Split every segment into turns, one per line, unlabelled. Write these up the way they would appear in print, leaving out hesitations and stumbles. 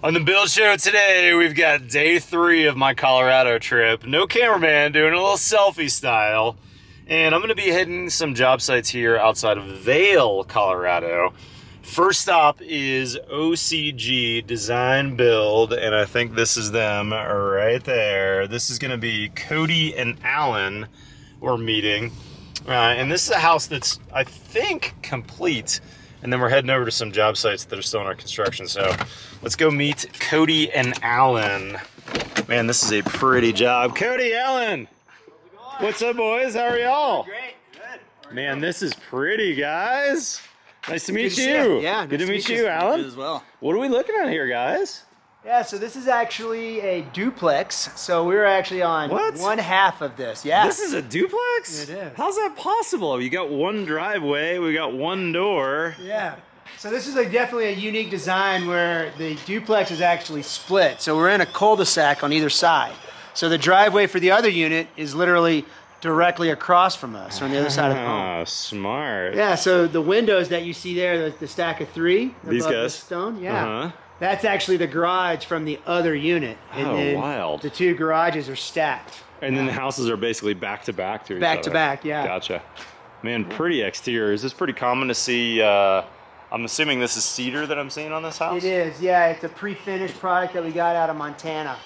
On the build show today, we've got day 3 of my Colorado trip. No cameraman, doing a little selfie style. And I'm going to be hitting some job sites here outside of Vail, Colorado. First stop is OCG Design Build, and I think this is them right there. This is going to be Cody and Alan we're meeting. And this is a house that's, I think, complete. And then we're heading over to some job sites that are still in our construction. So let's go meet Cody and Alan. Man, this is a pretty job. Cody, Alan, what's up, boys? How are y'all?
Great, good.
Man, this is pretty, guys. Nice to meet you.
Yeah,
good to meet you, Alan.
You as well.
What are we looking at here, guys?
Yeah, so this is actually a duplex. So we were actually on
What?
one half of this. Yeah.
This is a duplex?
It is.
How's that possible? You got one driveway, we got one door.
Yeah. So this is definitely a unique design where the duplex is actually split. So we're in a cul-de-sac on either side. So the driveway for the other unit is literally directly across from us on the other side of the home.
Oh, smart.
Yeah, so the windows that you see there, the stack of 3
These
above
guys?
the stone, yeah.
Uh-huh.
That's actually the garage from the other unit. And
Oh,
then
wild.
the 2 garages are stacked.
And then the houses are basically back to back to each
Back
other.
to back, yeah.
Gotcha. Man, pretty exterior. Is this pretty common to see? I'm assuming this is cedar that I'm seeing on this house?
It is, yeah. It's a pre-finished product that we got out of Montana.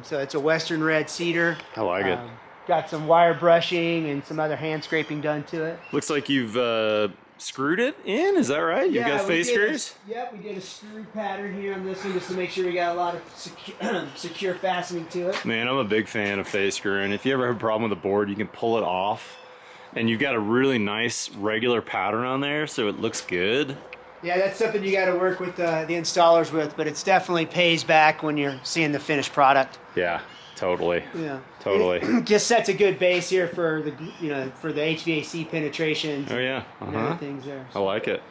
So it's a Western red cedar.
I like it.
Got some wire brushing and some other hand scraping done to it.
Looks like you've screwed it in. Is that right? You got face screws?
Yep, we did a screw pattern here on this one just to make sure we got a lot of secure fastening to it.
Man, I'm a big fan of face screwing. If you ever have a problem with a board, you can pull it off. And you've got a really nice regular pattern on there, so it looks good.
Yeah, that's something you got to work with the installers with, but it's definitely pays back when you're seeing the finished product.
Yeah, totally.
Yeah,
Totally.
It just sets a good base here for the for the HVAC penetrations.
Oh yeah.
And other things there.
I like it.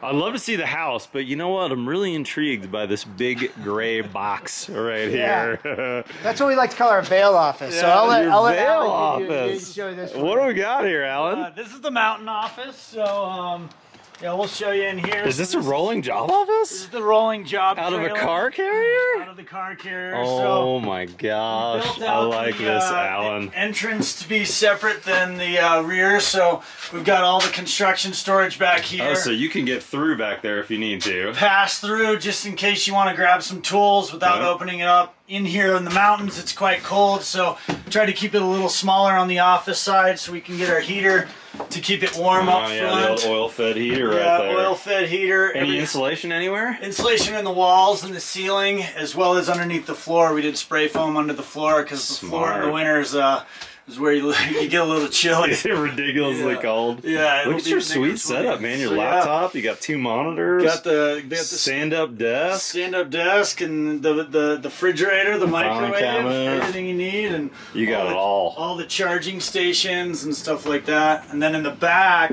I'd love to see the house, but you know what? I'm really intrigued by this big gray box right here.
That's what we like to call our Vail office. So
Yeah,
I'll let
your Vail
Alan
office.
show you this one.
What do we got here, Alan?
This is the mountain office, so yeah, we'll show you in here.
Is this
So
a rolling job
This
office?
is the rolling job
Out of a
trailer.
car carrier?
Out of the car carrier.
Oh
so
my gosh,
built
I
out
like
the,
this, Alan.
the entrance to be separate than the rear, so we've got all the construction storage back here.
Oh, so you can get through back there if you need to.
Pass through just in case you want to grab some tools without
Okay.
opening it up. In here in the mountains, it's quite cold, so try to keep it a little smaller on the office side so we can get our heater to keep it warm up
Yeah,
front.
the old oil-fed heater right
Yeah,
there.
oil-fed heater.
Any insulation anywhere?
Insulation in the walls and the ceiling, as well as underneath the floor. We did spray foam under the floor because the floor in the
Smart.
winter is where you get a little chilly.
Is it ridiculously
Yeah.
cold?
Yeah, it'll
Look at
be
your
the
sweet
next one.
setup, man. Your
So, yeah.
laptop, you got 2 monitors,
Got the
stand-up desk.
stand-up desk and the refrigerator, the microwave,
cabinet.
everything you need, and
You got it all.
All the charging stations and stuff like that. And then in the back,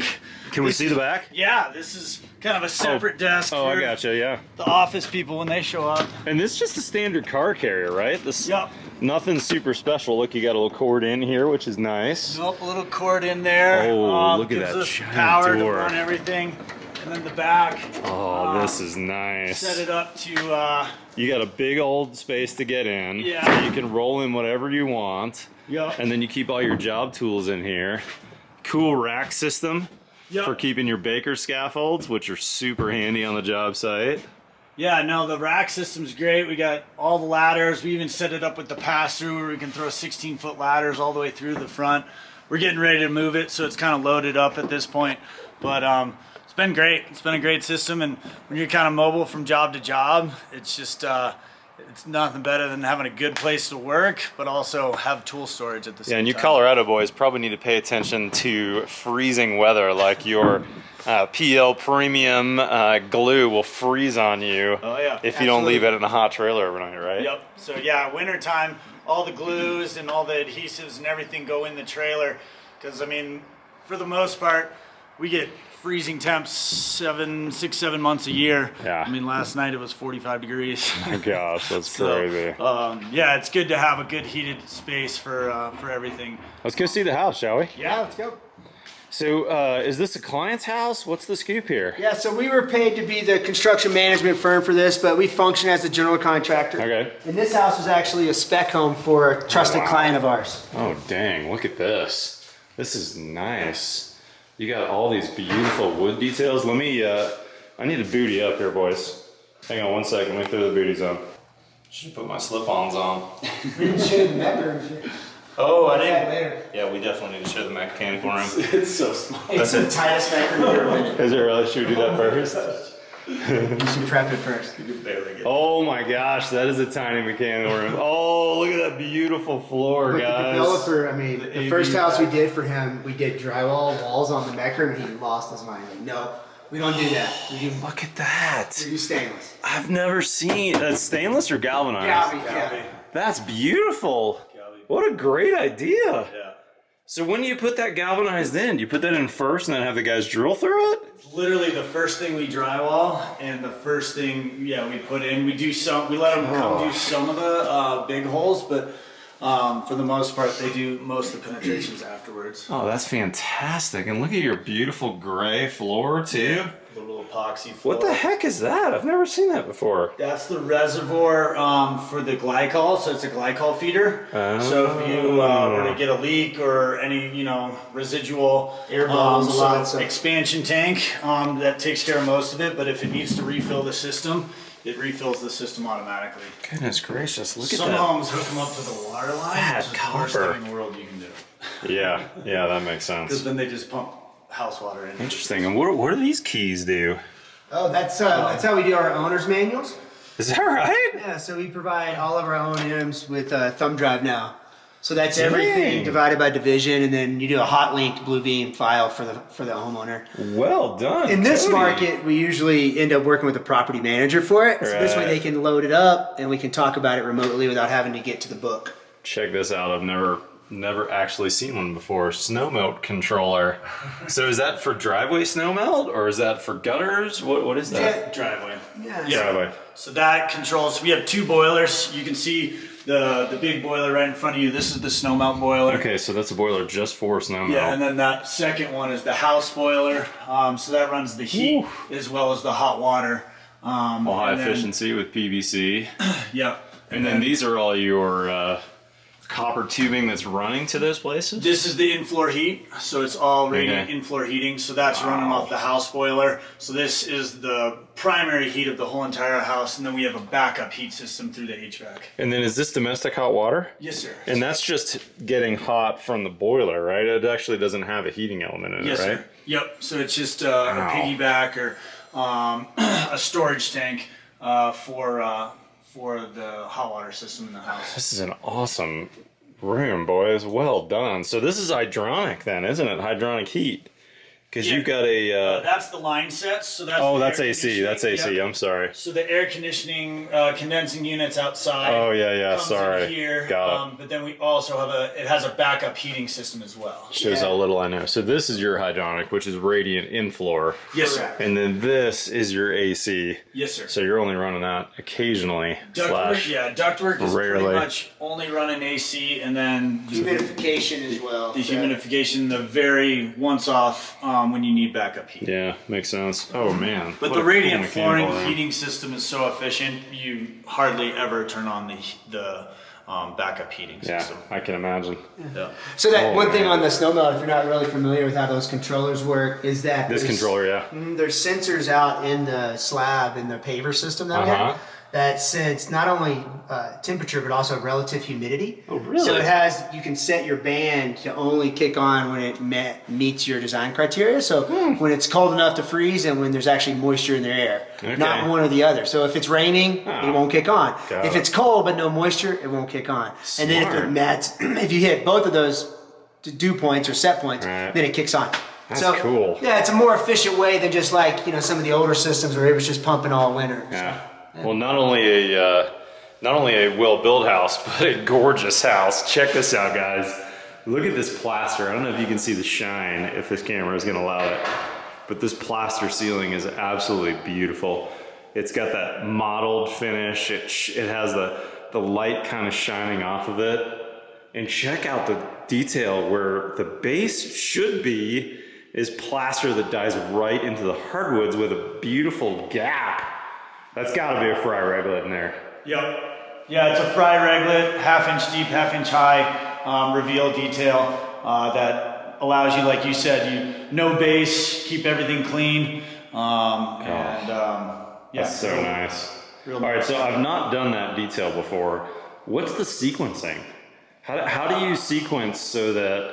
Can we see the back?
yeah, this is kind of a separate desk
Oh,
for
I gotcha, yeah.
the office people when they show up.
And this is just a standard car carrier, right? This
Yup.
Nothing super special. Look, you got a little cord in here, which is nice.
Nope, a little cord in there.
Oh, look at
gives
that
us
giant
power
door.
to run everything. And then the back.
Oh, this is nice.
Set it up to.
You got a big old space to get in.
Yeah.
So you can roll in whatever you want.
Yup.
And then you keep all your job tools in here. Cool rack system
Yup.
for keeping your baker scaffolds, which are super handy on the job site.
Yeah, no, the rack system's great. We got all the ladders. We even set it up with the pass-through where we can throw 16-foot ladders all the way through the front. We're getting ready to move it, so it's kind of loaded up at this point. But it's been great. It's been a great system, and when you're kind of mobile from job to job, it's just it's nothing better than having a good place to work, but also have tool storage at the same time.
Yeah, and you Colorado boys probably need to pay attention to freezing weather, like your PL Premium glue will freeze on you
Oh, yeah.
if you don't leave it in a hot trailer overnight, right?
Yep. So yeah, wintertime, all the glues and all the adhesives and everything go in the trailer. Because I mean, for the most part, we get freezing temps 6, 7 months a year.
Yeah.
I mean, last night it was 45 degrees.
Oh gosh, that's
So,
crazy.
yeah, it's good to have a good heated space for everything.
Let's go see the house, shall we?
Yeah, let's go.
So is this a client's house? What's the scoop here?
Yeah, so we were paid to be the construction management firm for this, but we function as the general contractor.
Okay.
And this house was actually a spec home for a trusted client of ours.
Oh, dang, look at this. This is nice. You got all these beautiful wood details. Let me, I need to booty up here, boys. Hang on one second, let me throw the booties on. Should put my slip-ons on.
We didn't show the bedroom.
Oh, I didn't.
Later.
Yeah, we definitely need to show the mechanical room.
It's so small.
It's the tightest bedroom you've ever been in.
Is it really? Should we do that first?
You should prep it first.
You can barely get
Oh my gosh, that is a tiny mechanical room. Oh, look at that beautiful floor,
But
guys.
the developer, I mean, the first house we did for him, we did drywall walls on the mech room, and he lost his mind. Like, no, we don't do that. We do
Look at that.
stainless.
I've never seen that's stainless or galvanized.
Yeah.
That's beautiful. What a great idea.
Yeah.
So when do you put that galvanized in? Do you put that in first and then have the guys drill through it?
Literally the first thing we drywall and the first thing we put in. We let them come do some of the big holes, but for the most part they do most of the penetrations afterwards.
Oh, that's fantastic. And look at your beautiful gray floor too.
The little epoxy floor.
What the heck is that? I've never seen that before.
That's the reservoir for the glycol, so it's a glycol feeder. So if you were to get a leak or any, residual
Air bubbles, lots of-
expansion tank, that takes care of most of it. But if it needs to refill the system, it refills the system automatically.
Goodness gracious, look at
Some
that.
homes hook them up to the water line,
That
which is the worst
copper.
thing in the world you can do.
Yeah, that makes sense.
Because then they just pump house water in.
Interesting. And what do these keys do?
Oh, that's how we do our owner's manuals.
Is that right?
Yeah, so we provide all of our O&Ms with a thumb drive now. So that's
Dang.
everything divided by division, and then you do a hot linked Bluebeam file for the homeowner.
Well done.
In this
Cody.
market, we usually end up working with a property manager for it. So this way
Right.
they can load it up, and we can talk about it remotely without having to get to the book.
Check this out. I've never actually seen one before. Snow melt controller. So is that for driveway snow melt or is that for gutters? What is that?
Driveway.
Yeah.
Driveway.
So that controls, we have two boilers. You can see the big boiler right in front of you. This is the snow melt boiler.
Okay, so that's a boiler just for snow melt.
Yeah, and then that second one is the house boiler. So that runs the heat as well as the hot water.
All high
and then-
efficiency with PVC.
Yeah.
And then these are all your copper tubing that's running to those places?
This is the in-floor heat, so it's all radiant
Okay.
in-floor heating. So that's running off the house boiler. So this is the primary heat of the whole entire house, and then we have a backup heat system through the HVAC.
And then is this domestic hot water?
Yes, sir.
And that's just getting hot from the boiler, right? It actually doesn't have a heating element in
Yes,
it, right?
sir. Yep. So it's just a piggyback or a storage tank for the hot water system in the house.
This is an awesome room, boys. Well done. So this is hydronic then, isn't it? Hydronic heat. Because you've got a...
That's the line sets. So that's
oh,
the
that's
air
AC. That's AC.
conditioning. Yep.
I'm sorry.
So the air conditioning condensing units outside.
Oh, yeah.
Comes
Sorry.
in here.
Got it.
But then we also have it has a backup heating system as well.
Shows how little I know. So this is your hydronic, which is radiant in-floor.
Yes, sir.
Correct.
And then this is your AC.
Yes, sir.
So you're only running that occasionally.
Ductwork is
rarely.
pretty much only running AC, and then
Humidification as well.
the
so-
humidification, the very once off when you need backup heat.
Yeah, makes sense. Oh, man.
But
What
the
a
radiant
cool
flooring
mechanical room.
heating system is so efficient, you hardly ever turn on the backup heating
Yeah,
system.
I can imagine.
Yeah.
So that
Oh,
one thing
man.
on the snow melt, if you're not really familiar with how those controllers work, is that
This
there's-
controller, yeah.
There's sensors out in the slab in the paver system that we
Uh-huh.
have that sense not only temperature but also relative humidity.
Oh, really?
So you can set your band to only kick on when it meets your design criteria. So when it's cold enough to freeze and when there's actually moisture in the air,
Okay.
not one or the other. So if it's raining,
Oh.
it won't kick on.
Got
If
it.
it's cold but no moisture, it won't kick on. And then if you hit both of those dew points or set points,
Right.
then it kicks on.
That's cool.
Yeah, it's a more efficient way than just like some of the older systems where it was just pumping all winter.
Yeah. Well, not only a well-built house, but a gorgeous house. Check this out, guys. Look at this plaster. I don't know if you can see the shine, if this camera is going to allow it, but this plaster ceiling is absolutely beautiful. It's got that mottled finish. It has the light kind of shining off of it. And check out the detail where the base should be is plaster that dives right into the hardwoods with a beautiful gap. That's gotta be a fry reglet in there.
Yep. Yeah, it's a fry reglet, 1/2 inch deep, 1/2 inch high, reveal detail that allows you, like you said, no base, keep everything clean. Yeah.
That's so nice.
Real
All right,
nice.
so I've not done that detail before. What's the sequencing? How do you sequence so that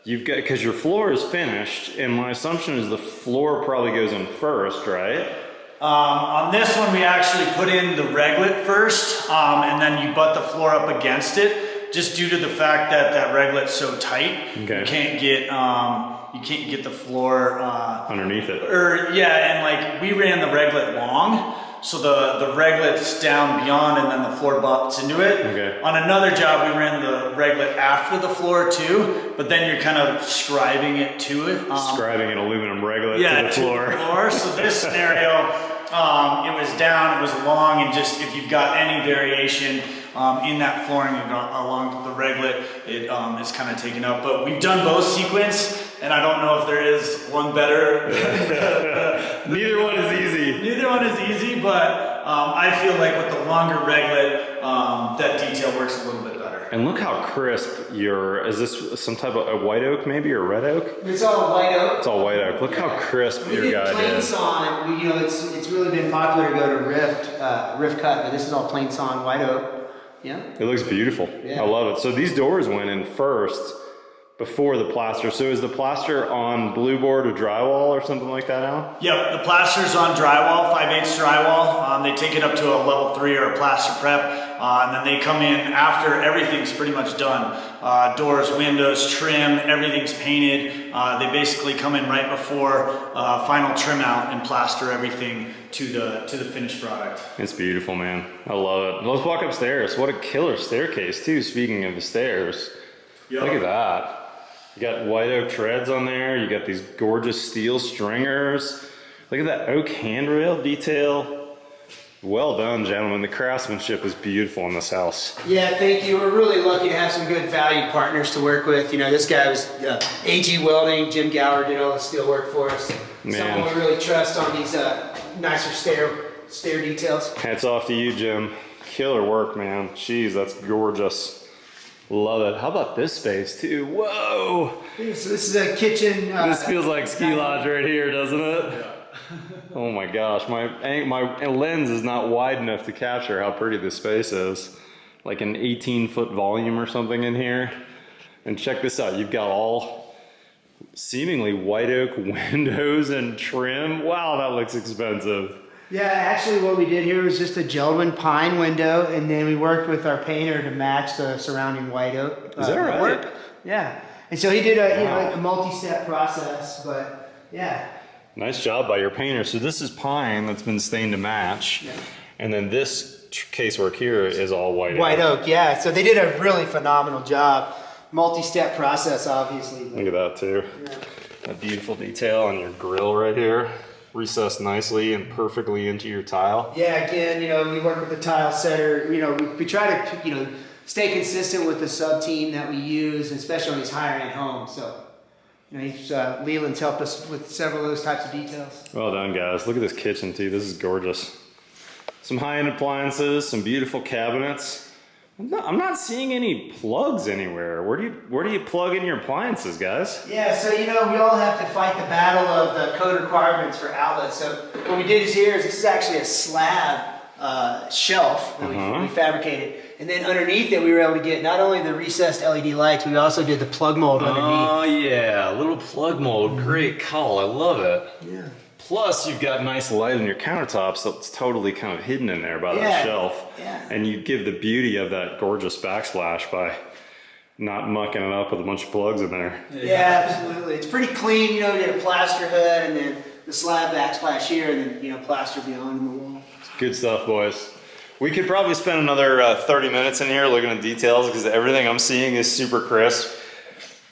you've got, because your floor is finished, and my assumption is the floor probably goes in first, right?
On this one, we actually put in the reglet first, and then you butt the floor up against it, just due to the fact that that reglet's so tight.
Okay.
You can't get the floor
Underneath it.
And like we ran the reglet long, so the reglet's down beyond, and then the floor butts into it.
Okay.
On another job, we ran the reglet after the floor too, but then you're kind of scribing it to it.
Scribing an aluminum reglet to the floor.
So this scenario, it was down, it was long, and just if you've got any variation in that flooring along the reglet, it is kind of taken up. But we've done both sequence, and I don't know if there is one better.
Neither one is easy.
Neither one is easy, but I feel like with the longer reglet, that detail works a little bit better.
And look how crisp is this some type of a white oak maybe, or red oak?
It's all white oak.
It's all white oak. Look how crisp
We
your
did
guy
plain
did.
sawn. It's really been popular to go to rift cut, but this is all plain sawn white oak. Yeah.
It looks beautiful.
Yeah.
I love it. So these doors went in first before the plaster. So is the plaster on blue board or drywall or something like that, Alan?
Yep, the plaster's on drywall, 5/8 drywall. They take it up to a level 3 or a plaster prep, and then they come in after everything's pretty much done. Doors, windows, trim, everything's painted. They basically come in right before final trim out and plaster everything to the finished product.
It's beautiful, man. I love it. Let's walk upstairs. What a killer staircase too, speaking of the stairs.
Yep.
Look at that. You got white oak treads on there. You got these gorgeous steel stringers. Look at that oak handrail detail. Well done, gentlemen. The craftsmanship is beautiful in this house.
Yeah, thank you. We're really lucky to have some good valued partners to work with. You know, this guy was AG Welding. Jim Gower did all the steel work for us.
Man.
Someone we really trust on these nicer stair details.
Hats off to you, Jim. Killer work, man. Jeez, that's gorgeous. Love it. How about this space too? Whoa!
So this is a kitchen.
This feels like ski lodge right here, doesn't it? Yeah. Oh my gosh, my lens is not wide enough to capture how pretty this space is. Like an 18-foot volume or something in here. And check this out. You've got all seemingly white oak windows and trim. Wow, that looks expensive.
Yeah, actually what we did here was just a Geldwin pine window, and then we worked with our painter to match the surrounding white oak.
Is that right?
Work. Yeah. And so he did a multi-step process, but yeah.
Nice job by your painter. So this is pine that's been stained to match. Yeah. And then this casework here is all white oak.
White oak, yeah. So they did a really phenomenal job. Multi-step process, obviously.
Look at that too.
Yeah.
That beautiful detail on your grill right here. Recessed nicely and perfectly into your tile.
Yeah, again, we work with the tile setter. We try to, stay consistent with the sub team that we use, especially on these higher end homes. So, Leland's helped us with several of those types of details.
Well done, guys. Look at this kitchen too. This is gorgeous. Some high-end appliances, some beautiful cabinets. I'm not seeing any plugs anywhere. Where do you plug in your appliances, guys?
Yeah, so we all have to fight the battle of the code requirements for outlets. So what we did is this is actually a slab shelf that we fabricated, and then underneath it we were able to get not only the recessed LED lights, we also did the plug mold underneath.
Oh yeah, a little plug mold. Great call. I love it.
Yeah.
Plus, you've got nice light on your countertops that's totally kind of hidden in there by that shelf.
Yeah.
And you give the beauty of that gorgeous backsplash by not mucking it up with a bunch of plugs in there.
Yeah, absolutely. It's pretty clean. We did a plaster hood and then the slab backsplash here, and then plaster beyond the wall.
Good stuff, boys. We could probably spend another 30 minutes in here looking at details because everything I'm seeing is super crisp.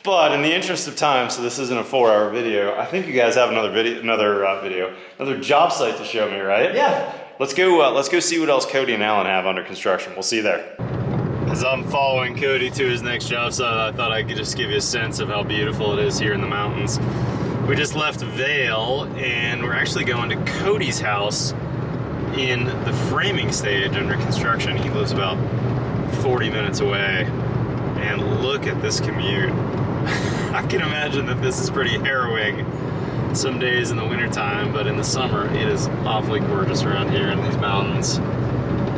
But in the interest of time, so this isn't a 4-hour video, I think you guys have another job site to show me, right?
Yeah.
Let's go see what else Cody and Alan have under construction. We'll see you there. As I'm following Cody to his next job site, I thought I could just give you a sense of how beautiful it is here in the mountains. We just left Vail, and we're actually going to Cody's house in the framing stage under construction. He lives about 40 minutes away. And look at this commute. I can imagine that this is pretty harrowing some days in the wintertime, but in the summer it is awfully gorgeous around here in these mountains.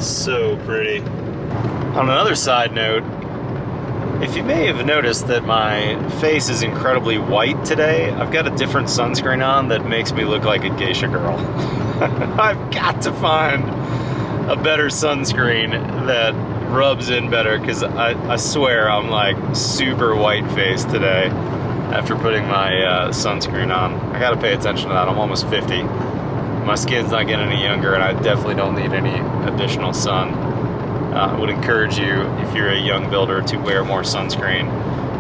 So pretty. On another side note, if you may have noticed that my face is incredibly white today, I've got a different sunscreen on that makes me look like a geisha girl. I've got to find a better sunscreen that rubs in better, because I swear I'm like super white faced today after putting my sunscreen on. I gotta pay attention to that. I'm almost 50. My skin's not getting any younger, and I definitely don't need any additional sun. I would encourage you, if you're a young builder, to wear more sunscreen.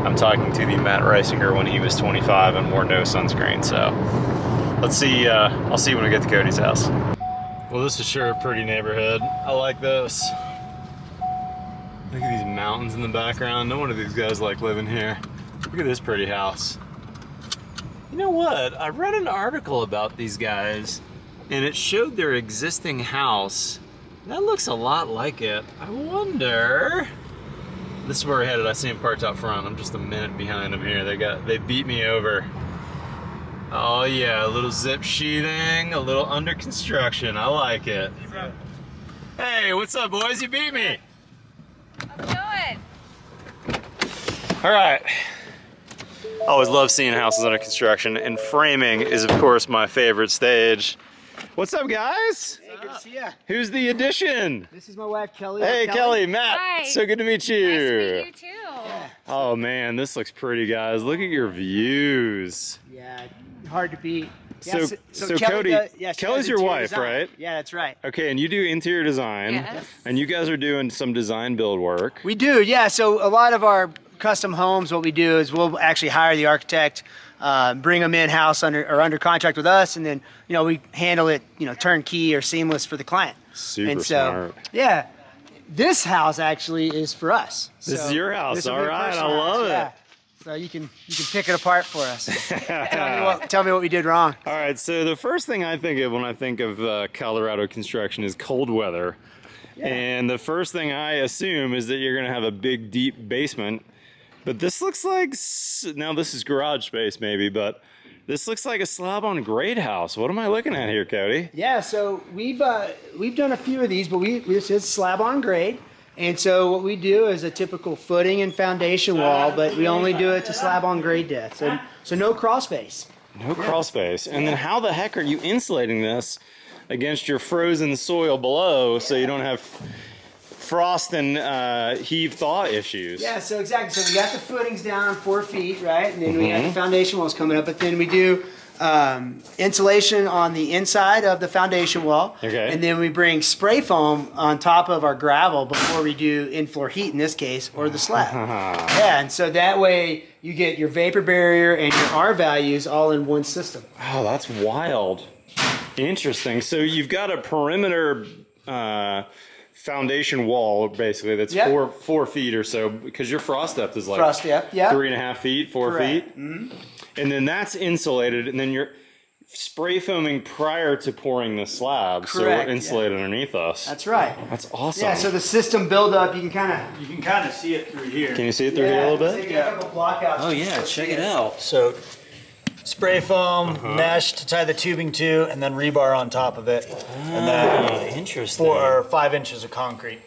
I'm talking to the Matt Reisinger when he was 25 and wore no sunscreen, so let's see. I'll see when we get to Cody's house. Well, this is sure a pretty neighborhood. I like this. Look at these mountains in the background. No wonder these guys like living here. Look at this pretty house. You know what? I read an article about these guys, and it showed their existing house. That looks a lot like it. I wonder. This is where we're headed. I see him parked out front. I'm just a minute behind them here. They beat me over. Oh yeah, a little zip sheathing, a little under construction. I like it. Hey, what's up, boys? You beat me.
How's it going?
All right. I always love seeing houses under construction, and framing is, of course, my favorite stage. What's up, guys?
Hey, good to see ya.
Who's the addition?
This is my wife, Kelly.
Hey, Kelly, Matt.
Hi.
So good to meet you.
Nice to meet you too.
Yeah.
Oh man, this looks pretty, guys. Look at your views.
Yeah, hard to beat.
So,
Kelly
Cody,
she
Kelly's
does
your
interior
wife,
design.
right?
Yeah, that's right.
Okay, and you do interior design.
Yes.
And you guys are doing some design build work.
We do, yeah. So a lot of our custom homes, what we do is we'll actually hire the architect, bring them in house under contract with us, and then we handle it turnkey or seamless for the client.
Super
and so,
smart.
Yeah, this house actually is for us.
This
So
is your house.
this will
All
be a
right, I
personal
love
house,
it.
yeah. So you can pick it apart for us. Tell me what we did wrong.
All right, so the first thing I think of when I think of Colorado construction is cold weather.
Yeah.
And the first thing I assume is that you're gonna have a big, deep basement. But this looks like, now this is garage space maybe, but this looks like a slab on grade house. What am I looking at here, Cody?
Yeah, so we've done a few of these, but this is slab on grade. And so what we do is a typical footing and foundation wall, but we only do it to slab on grade depth. So no crawl space.
No crawl space. And then how the heck are you insulating this against your frozen soil below so you don't have frost and heave thaw issues?
Yeah, so exactly. So we got the footings down 4 feet, right? And then we got the foundation walls coming up, but then we do insulation on the inside of the foundation wall.
Okay.
And then we bring spray foam on top of our gravel before we do in-floor heat in this case, or the slab. Yeah, and so that way you get your vapor barrier and your R values all in one system.
Oh, that's wild. Interesting. So you've got a perimeter foundation wall basically that's
Yep.
4 feet or so, because your frost depth is like
Frost depth, yeah.
3.5 feet, 4
Correct.
feet. And then that's insulated, and then you're spray foaming prior to pouring the slab, so
Correct,
we're insulated underneath us.
That's right.
That's awesome.
Yeah, so the system buildup, you can kind of
see it through here.
Can you see it through here a little bit?
Take a couple block outs.
Oh yeah, check it out.
So spray foam, mesh to tie the tubing to, and then rebar on top of it. And then
Interesting.
4 or 5 inches of concrete.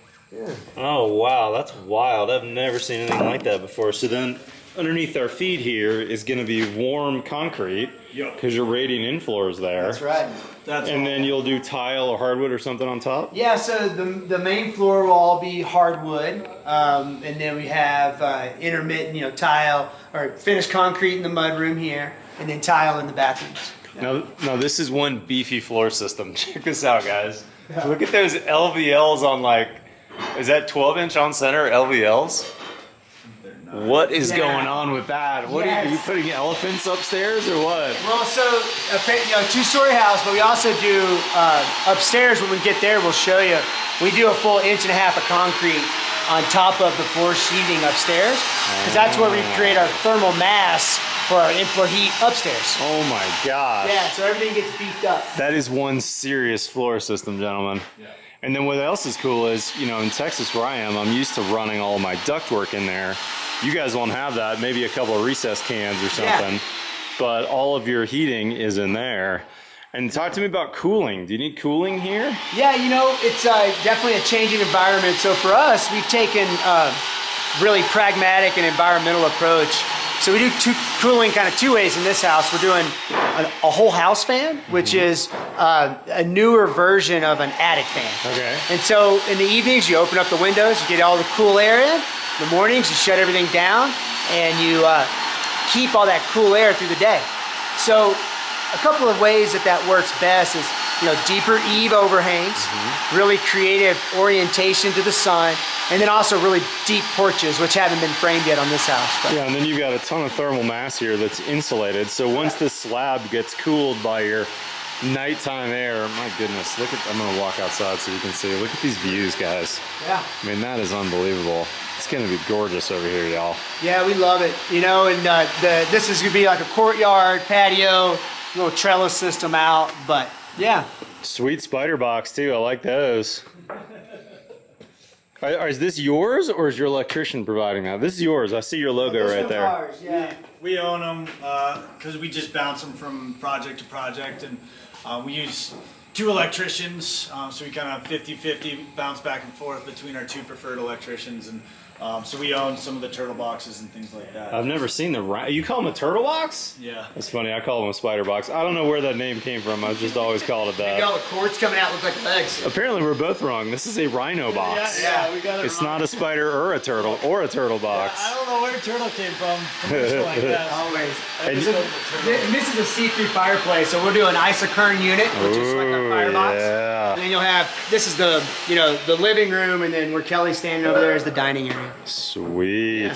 Oh wow, that's wild. I've never seen anything like that before. So then underneath our feet here is going to be warm concrete because your radiant infloor is there.
That's right.
And then you'll do tile or hardwood or something on top?
Yeah, so the main floor will all be hardwood, and then we have intermittent, tile or finished concrete in the mudroom here, and then tile in the bathrooms.
Now this is one beefy floor system. Check this out, guys. Look at those LVLs on is that 12-inch on center LVLs? What is going on with that? What are you putting elephants upstairs or what?
Well, so 2-story house, but we also do upstairs. When we get there, we'll show you. We do a full 1.5 inches of concrete on top of the floor sheathing upstairs, because that's where we create our thermal mass for our in-floor heat upstairs.
Oh my gosh.
Yeah, so everything gets beefed up.
That is one serious floor system, gentlemen.
Yeah.
And then what else is cool is, you know, in Texas where I am, I'm used to running all my ductwork in there. You guys won't have that, maybe a couple of recess cans or something.
Yeah.
But all of your heating is in there. And talk to me about cooling. Do you need cooling here?
Yeah, you know, it's definitely a changing environment. So for us, we've taken a really pragmatic and environmental approach. So we do cooling kind of two ways in this house. We're doing a whole house fan, which is a newer version of an attic fan.
Okay.
And so in the evenings, you open up the windows, you get all the cool air in. In the mornings, you shut everything down, and you keep all that cool air through the day. So a couple of ways that works best is, you know, deeper eave overhangs, really creative orientation to the sun, and then also really deep porches, which haven't been framed yet on this house. But.
Yeah, and then you've got a ton of thermal mass here that's insulated. So once this slab gets cooled by your nighttime air, my goodness, look at, I'm gonna walk outside so you can see. Look at these views, guys.
Yeah.
I mean, that is unbelievable. It's gonna be gorgeous over here, y'all.
Yeah, we love it. You know, and this is gonna be like a courtyard, patio, little trellis system out, but yeah.
Sweet spider box too, I like those. Is this yours or is your electrician providing that? This is yours, I see your logo right there.
Ours, yeah.
We own them because we just bounce them from project to project, and we use 2 electricians, so we kind of 50-50 bounce back and forth between our 2 preferred electricians, and so we own some of the turtle boxes and things like that.
I've never seen you call them a turtle box?
Yeah.
That's funny, I call them a spider box. I don't know where that name came from, I've just always called it
Maybe
that.
all the cords coming out look like legs.
Apparently we're both wrong, this is a rhino box.
Yeah, we got it
It's
wrong.
not a spider or a turtle box.
I don't know where turtle came from. Commercial like that.
Always.
I just
And-
go with the turtle.
And this is a see-through fireplace, so we'll do an isocurn unit, which is like a
Ooh,
firebox.
yeah.
And then you'll have, this is the, you know, the living room, and then where Kelly's standing over there is the dining area.
Sweet.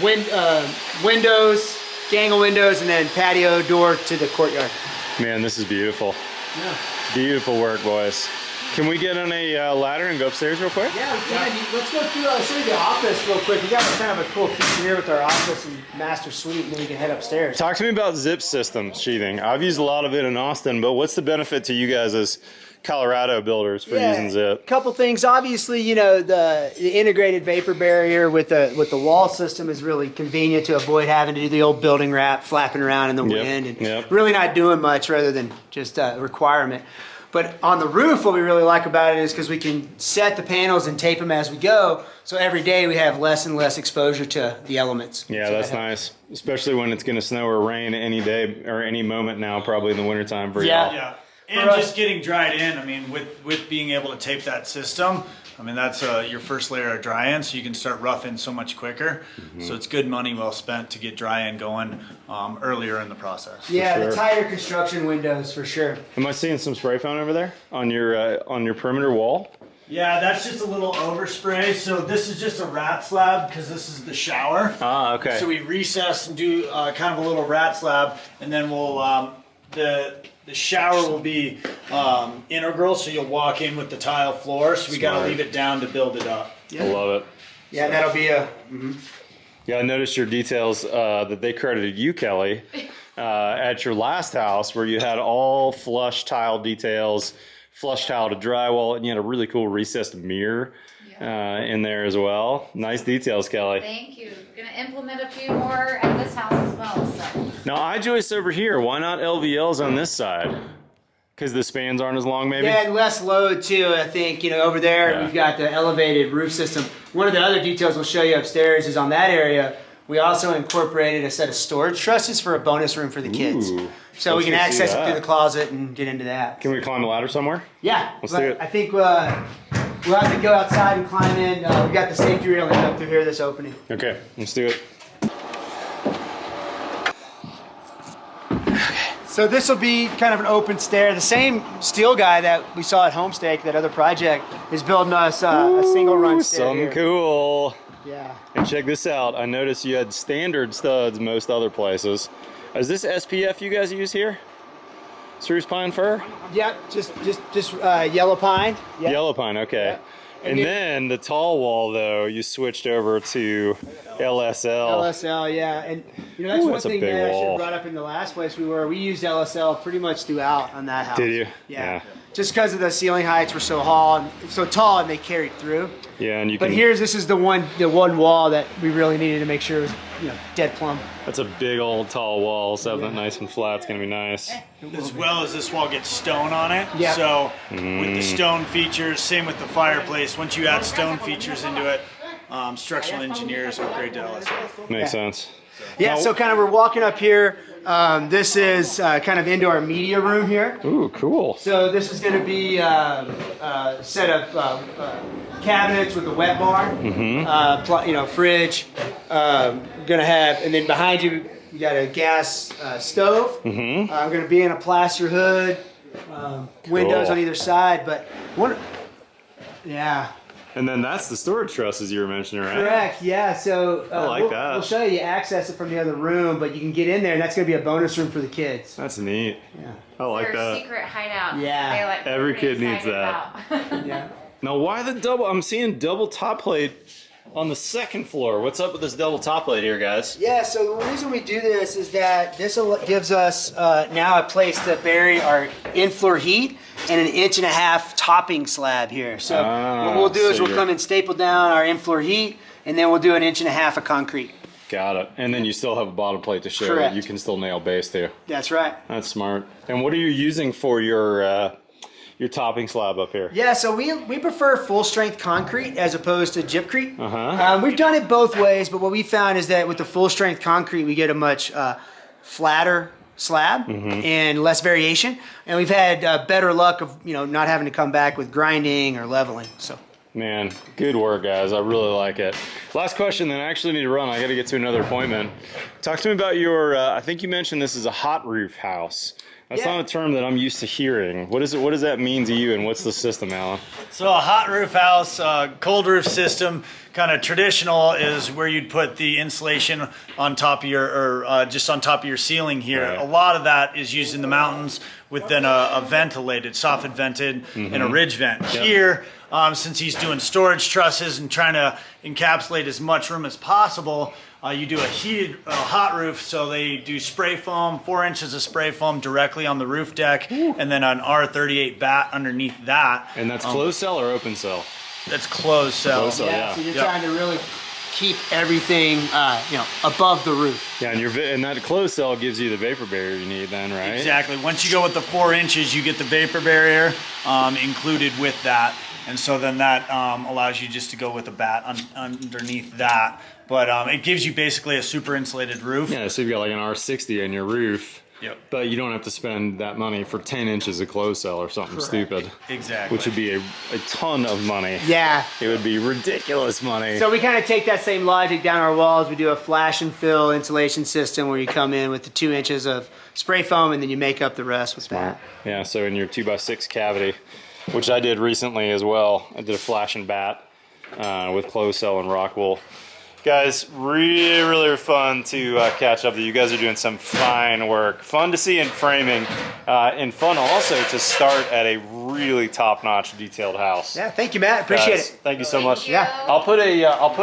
Windows, gangle windows, and then patio door to the courtyard.
Man, this is beautiful.
Yeah.
Beautiful work, boys. Can we get on a ladder and go upstairs real quick?
Yeah, we can. Let's go through, show you the office real quick. We got kind of a cool feature here with our office and master suite, and then we can head upstairs.
Talk to me about zip system sheathing. I've used a lot of it in Austin, but what's the benefit to you guys as Colorado builders for using zip?
Couple things. Obviously, you know, the integrated vapor barrier with the wall system is really convenient to avoid having to do the old building wrap flapping around in the wind and really not doing much rather than just a requirement. But on the roof, what we really like about it is because we can set the panels and tape them as we go. So every day we have less and less exposure to the elements.
Yeah,
So
that's
that
nice. Especially when it's going to snow or rain any day or any moment now, probably in the wintertime for
Yeah.
y'all.
Yeah, and just getting dried in. I mean, with being able to tape that system, I mean that's your first layer of dry in, so you can start roughing so much quicker. So it's good money well spent to get dry in going earlier in the process.
Yeah,
sure.
the tighter construction windows for sure.
Am I seeing some spray foam over there on your perimeter wall?
Yeah, that's just a little overspray. So this is just a rat slab because this is the shower.
Ah, okay.
So we recess and do kind of a little rat slab, and then we'll the shower will be integral. So you'll walk in with the tile floor. So we got to
Smart.
leave it down to build it up.
I love it.
Yeah, that'll be a.
Yeah, I noticed your details that they credited you, Kelly, at your last house where you had all flush tile details, flush tile to drywall, and you had a really cool recessed mirror in there as well. Nice details, Kelly.
Thank you. We're gonna implement a few more at this house as well. So
Now, I-joists over here. Why not LVLs on this side? Because the spans aren't as long, maybe?
Yeah, and less load too. I think, you know, over there
Yeah.
we've got the elevated roof system. One of the other details we'll show you upstairs is on that area. We also incorporated a set of storage trusses for a bonus room for the kids.
Ooh,
So we
let's
can
go see
access it
that.
through the closet and get into that.
Can we climb a ladder somewhere?
Yeah,
Let's
but
do it.
I think we'll have to go outside and climb in. We got the safety railing up through here, this opening.
Okay, let's do it.
So this will be kind of an open stair. The same steel guy that we saw at Homestake, that other project, is building us a single run stair
Something
here.
cool.
Yeah.
And check this out. I noticed you had standard studs most other places. Is this SPF you guys use here? Spruce pine fir?
Yep, just yellow pine. Yep.
Yellow pine, okay.
Yeah.
And then the tall wall, though, you switched over to LSL.
LSL, yeah, and you know that's
Ooh,
one
that's a
thing
big
that I should
wall.
have brought up in the last place we were. We used LSL pretty much throughout on that house.
Did you?
Yeah. Just because of the ceiling heights were so tall, and they carried through.
Yeah, and you
But
can.
this is the one wall that we really needed to make sure was, dead plumb.
That's a big old tall wall, so having that nice and flat's gonna be nice.
As well as this wall gets stone on it.
Yeah.
So with the stone features, same with the fireplace. Once you add stone features into it, structural engineers upgrade to LSL.
Makes sense.
Yeah,
Now-
so kind of we're walking up here. This is kind of into our media room here.
Ooh, cool.
So this is going to be a set of cabinets with a wet bar, fridge. Going to have, and then behind you, you got a gas stove. I'm going to be in a plaster hood, windows on either side. But yeah.
And then that's the storage trusses you were mentioning, right?
Correct. Yeah. So
I like that.
We'll show you access it from the other room, but you can get in there, and that's going to be a bonus room for the kids.
That's neat.
Yeah.
I like
Their
that.
secret hideout.
Yeah.
They like
Every
pretty
kid needs
excited
that.
about.
Yeah.
Now, why the double? I'm seeing double top plate on the second floor. What's up with this double top plate here, guys?
Yeah, so the reason we do this is that this gives us now a place to bury our in-floor heat and an 1.5-inch topping slab here. So what we'll do is we'll come and staple down our in-floor heat, and then we'll do an 1.5 inches of concrete.
Got it. And then you still have a bottom plate to show
Correct.
that you can still nail base too.
That's right.
That's smart. And what are you using for your topping slab up here?
Yeah, so we prefer full-strength concrete as opposed to gypcrete.
Uh-huh.
We've done it both ways, but what we found is that with the full-strength concrete, we get a much flatter slab and less variation, and we've had better luck of not having to come back with grinding or leveling. So.
Man, good work, guys. I really like it. Last question, then I actually need to run. I got to get to another appointment. Talk to me about your, I think you mentioned this is a hot roof house. That's not a term that I'm used to hearing. What does that mean to you, and what's the system, Alan?
So a hot roof house, cold roof system, kind of traditional is where you'd put the insulation on top of just on top of your ceiling here.
Right.
A lot of that is used in the mountains with then a ventilated, soffit vented, and a ridge vent. Here, since he's doing storage trusses and trying to encapsulate as much room as possible, you do a hot roof, so they do spray foam, 4 inches of spray foam directly on the roof deck, and then an R38 bat underneath that.
And that's closed cell or open cell?
That's closed cell.
Closed cell.
Yeah, so you're
Yep.
trying to really keep everything, above the roof.
Yeah, and that closed cell gives you the vapor barrier you need then, right?
Exactly. Once you go with the 4 inches, you get the vapor barrier included with that. And so then that allows you just to go with a bat underneath that. But it gives you basically a super insulated roof.
Yeah, so you've got like an R60 on your roof.
Yep.
But you don't have to spend that money for 10 inches of closed cell or something stupid.
Exactly.
Which would be a ton of money.
Yeah.
It would be ridiculous money.
So we kind of take that same logic down our walls. We do a flash and fill insulation system where you come in with the 2 inches of spray foam and then you make up the rest with that.
Yeah, so in your 2x6 cavity, which I did recently as well, I did a flash and bat with closed cell and rock wool. Guys, really fun to catch up with you. You guys are doing some fine work. Fun to see in framing, and fun also to start at a really top-notch detailed house.
Yeah, thank you, Matt. Appreciate
Guys,
it.
thank you so much.
you.
Yeah.
I'll put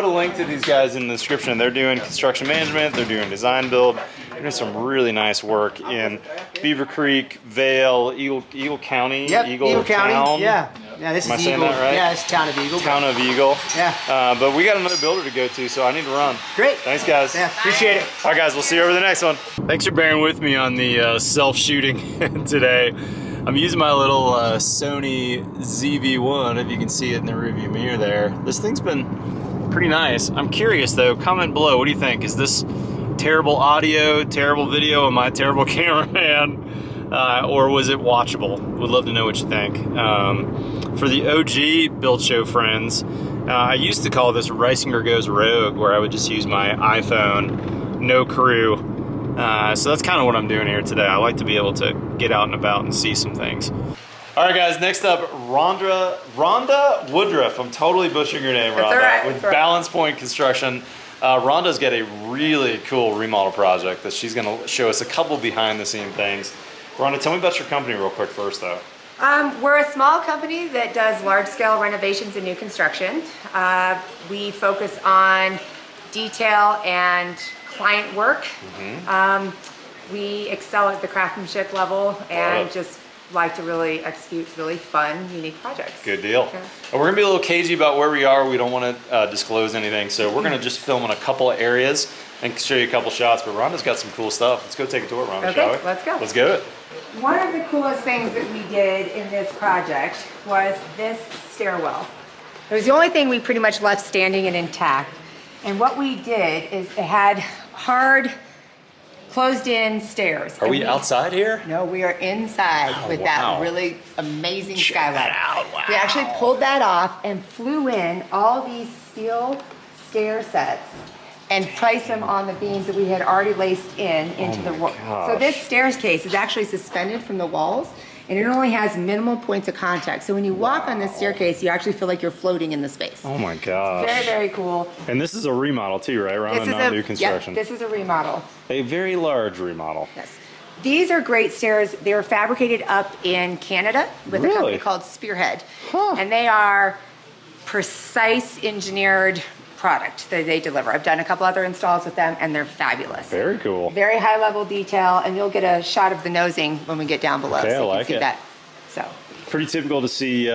a link to these guys in the description. They're doing construction management. They're doing design build. They're doing some really nice work in Beaver Creek, Vail, Eagle County,
Yep, Eagle County.
Town.
Yeah. Yeah, this
Am I
is
saying
Eagle.
that right?
Yeah, it's Town of Eagle.
Town of Eagle.
Yeah.
But we got another builder to go to, so I need to run.
Great.
Thanks, guys.
Yeah, appreciate it.
All right, guys, we'll see you over the next one. Thanks for bearing with me on the self-shooting today. I'm using my little Sony ZV-1, if you can see it in the rearview mirror there. This thing's been pretty nice. I'm curious, though. Comment below. What do you think? Is this terrible audio, terrible video, am I a terrible cameraman? Or was it watchable? Would love to know what you think. For the OG Build Show friends, I used to call this Reisinger Goes Rogue, where I would just use my iPhone, no crew. So that's kind of what I'm doing here today. I like to be able to get out and about and see some things. All right, guys, next up, Rhonda Woodruff. I'm totally butchering your name, Rhonda.
all right,
With
that's all right.
Balance Point Construction. Rhonda's got a really cool remodel project that she's gonna show us a couple behind the scene things. Rhonda, tell me about your company real quick first, though.
We're a small company that does large-scale renovations and new construction. We focus on detail and client work. We excel at the craftsmanship level and just like to really execute really fun, unique projects.
Good deal.
Okay.
And we're gonna be a little cagey about where we are. We don't want to disclose anything, so we're gonna just film in a couple of areas and show you a couple shots. But Rhonda's got some cool stuff. Let's go take a tour, Rhonda,
Okay,
shall we?
let's go.
Let's go.
One of the coolest things that we did in this project was this stairwell. It was the only thing we pretty much left standing and intact. And what we did is it had hard, closed-in stairs.
Are we outside here?
No, we are inside with that
wow.
really amazing
Check
skylight.
that out, wow.
We actually pulled that off and flew in all these steel stair sets and placed them on the beams that we had already laced into the wall. So this staircase is actually suspended from the walls, and it only has minimal points of contact. So when you walk on this staircase, you actually feel like you're floating in the space.
Oh my gosh.
Very, very cool.
And this is a remodel too, right? Rhonda, not new construction.
Yep, this is a remodel.
A very large remodel.
Yes. These are great stairs. They were fabricated up in Canada with a company called Spearhead. And they are precise engineered product that they deliver. I've done a couple other installs with them and they're fabulous.
Very cool.
Very high level detail, and you'll get a shot of the nosing when we get down below.
Okay,
so you
I
can
like
see
it.
that. So
Pretty typical to see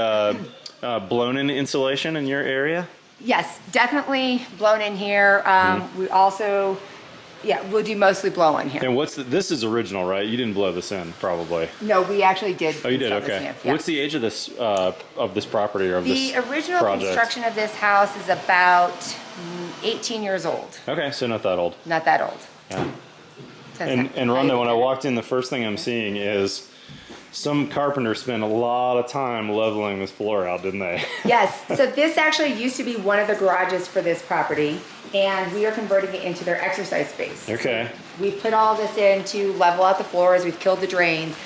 blown in insulation in your area.
yes, definitely blown in here. We also, we'll do mostly blow in here.
And this is original, right? You didn't blow this in, probably.
No, we actually did.
Oh, you did?
install this
Okay.
in. Yeah.
What's the age of this property or of this
The original
project?
construction of this house is about 18 years old.
Okay, so not that old.
Not that old.
Yeah.
So
And Rhonda, when I walked in, the first thing I'm seeing is some carpenter spent a lot of time leveling this floor out, didn't they?
Yes, so this actually used to be one of the garages for this property, and we are converting it into their exercise space.
Okay.
We put all this in to level out the floors, we've killed the drains.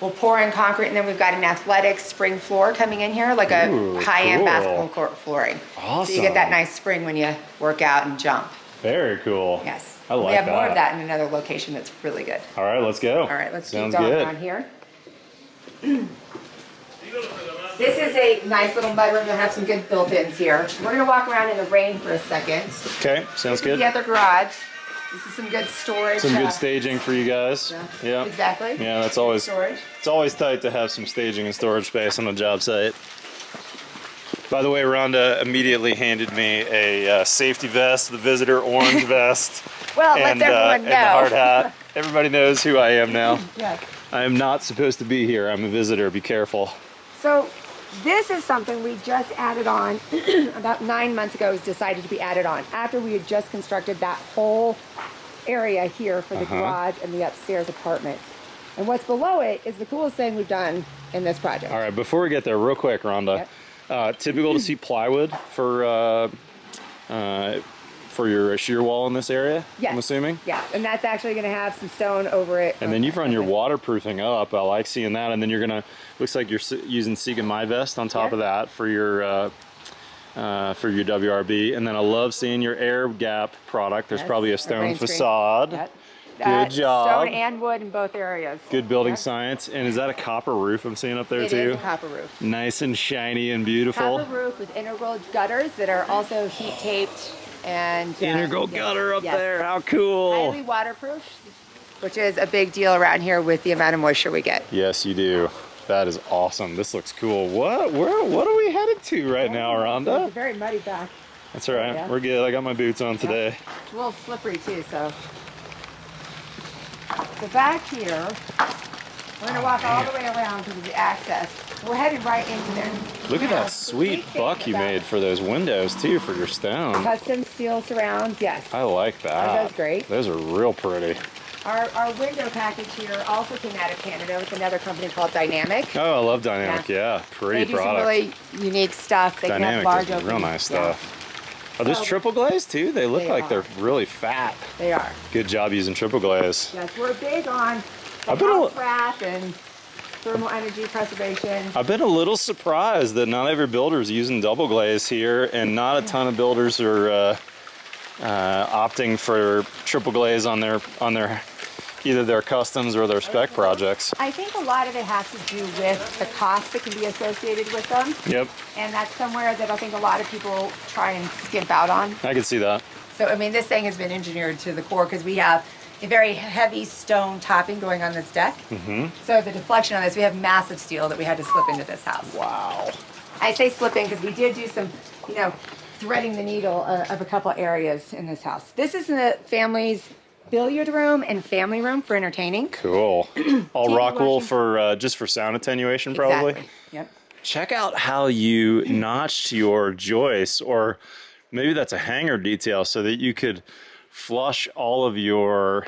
We'll pour in concrete, and then we've got an athletic spring floor coming in here, like a
Ooh,
high-end
cool.
basketball court flooring.
Awesome.
So you get that nice spring when you work out and jump.
Very cool.
Yes.
I like
we have
that.
more of that in another location that's really good.
All right, let's go.
All right, let's keep
Sounds
going
good.
on here. This is a nice little mudroom. You'll have some good built-ins here. We're gonna walk around in the rain for a second.
Okay, sounds
This is
good.
the other garage. This is some good storage.
Some good staging for you guys. Yeah.
Exactly.
Yeah, that's always
Storage.
it's always tight to have some staging and storage space on a job site. By the way, Rhonda immediately handed me a safety vest, the visitor orange vest,
Well, let's everyone
and the
know.
hard hat. Everybody knows who I am now.
Yes.
I am not supposed to be here. I'm a visitor. Be careful.
So this is something we just added on about 9 months ago. It was decided to be added on after we had just constructed that whole area here for the garage and the upstairs apartment. And what's below it is the coolest thing we've done in this project.
All right, before we get there, real quick, Rhonda. Typical to see plywood for your shear wall in this area,
Yes.
I'm assuming?
Yeah, and that's actually going to have some stone over it.
And then you've run your waterproofing up. I like seeing that. And then you're gonna, looks like you're using Siga My Vest on top of that for your WRB. And then I love seeing your air gap product. There's probably a stone
rain screen.
facade.
Yep.
Good job.
Stone and wood in both areas.
Good building science. And is that a copper roof I'm seeing up there
It
too?
is a copper roof.
Nice and shiny and beautiful.
Copper roof with integral gutters that are also heat taped and
Integral gutter up
yes.
there. How cool.
Highly waterproof, which is a big deal around here with the amount of moisture we get.
Yes, you do. That is awesome. This looks cool. What are we headed to right now,
It's
Rhonda?
very muddy back.
That's all right.
Yeah.
We're good. I got my boots on today.
It's a little slippery too, so. So back here, we're gonna walk all the way around to the access. We're heading right into there.
Look at
Now,
that sweet
the big thing
buck you
about
made for those windows too, for your stone.
Custom steel surrounds, yes.
I like that.
That's great.
Those are real pretty.
Our window package here also came out of Canada with another company called Dynamic.
Oh, I love Dynamic. Yeah, pretty
They do
product.
some really unique stuff. They can have
Dynamic
large
does real
openings.
nice
Yeah,
stuff. Are those
So-
triple glaze too? They look
They
like
are.
they're really fat.
they are.
Good job using triple glaze.
Yes, we're big on the
I've been a-
house wrap and thermal energy preservation.
I've been a little surprised that not every builder is using double glaze here, and not a ton of builders are opting for triple glaze on their either their customs or their spec projects.
I think a lot of it has to do with the cost that can be associated with them.
Yep,
And that's somewhere that I think a lot of people try and skimp out on.
I can see that.
So, I mean, this thing has been engineered to the core because we have a very heavy stone topping going on this deck. So the deflection on this, we have massive steel that we had to slip into this house.
Wow.
I say slipping because we did do some, you know, threading the needle of a couple areas in this house. This is the family's billiard room and family room for entertaining.
Cool. All
TV
rock wool
watching.
for just for sound attenuation, probably.
Exactly. Yep.
Check out how you notched your joists, or maybe that's a hanger detail, so that you could flush all of your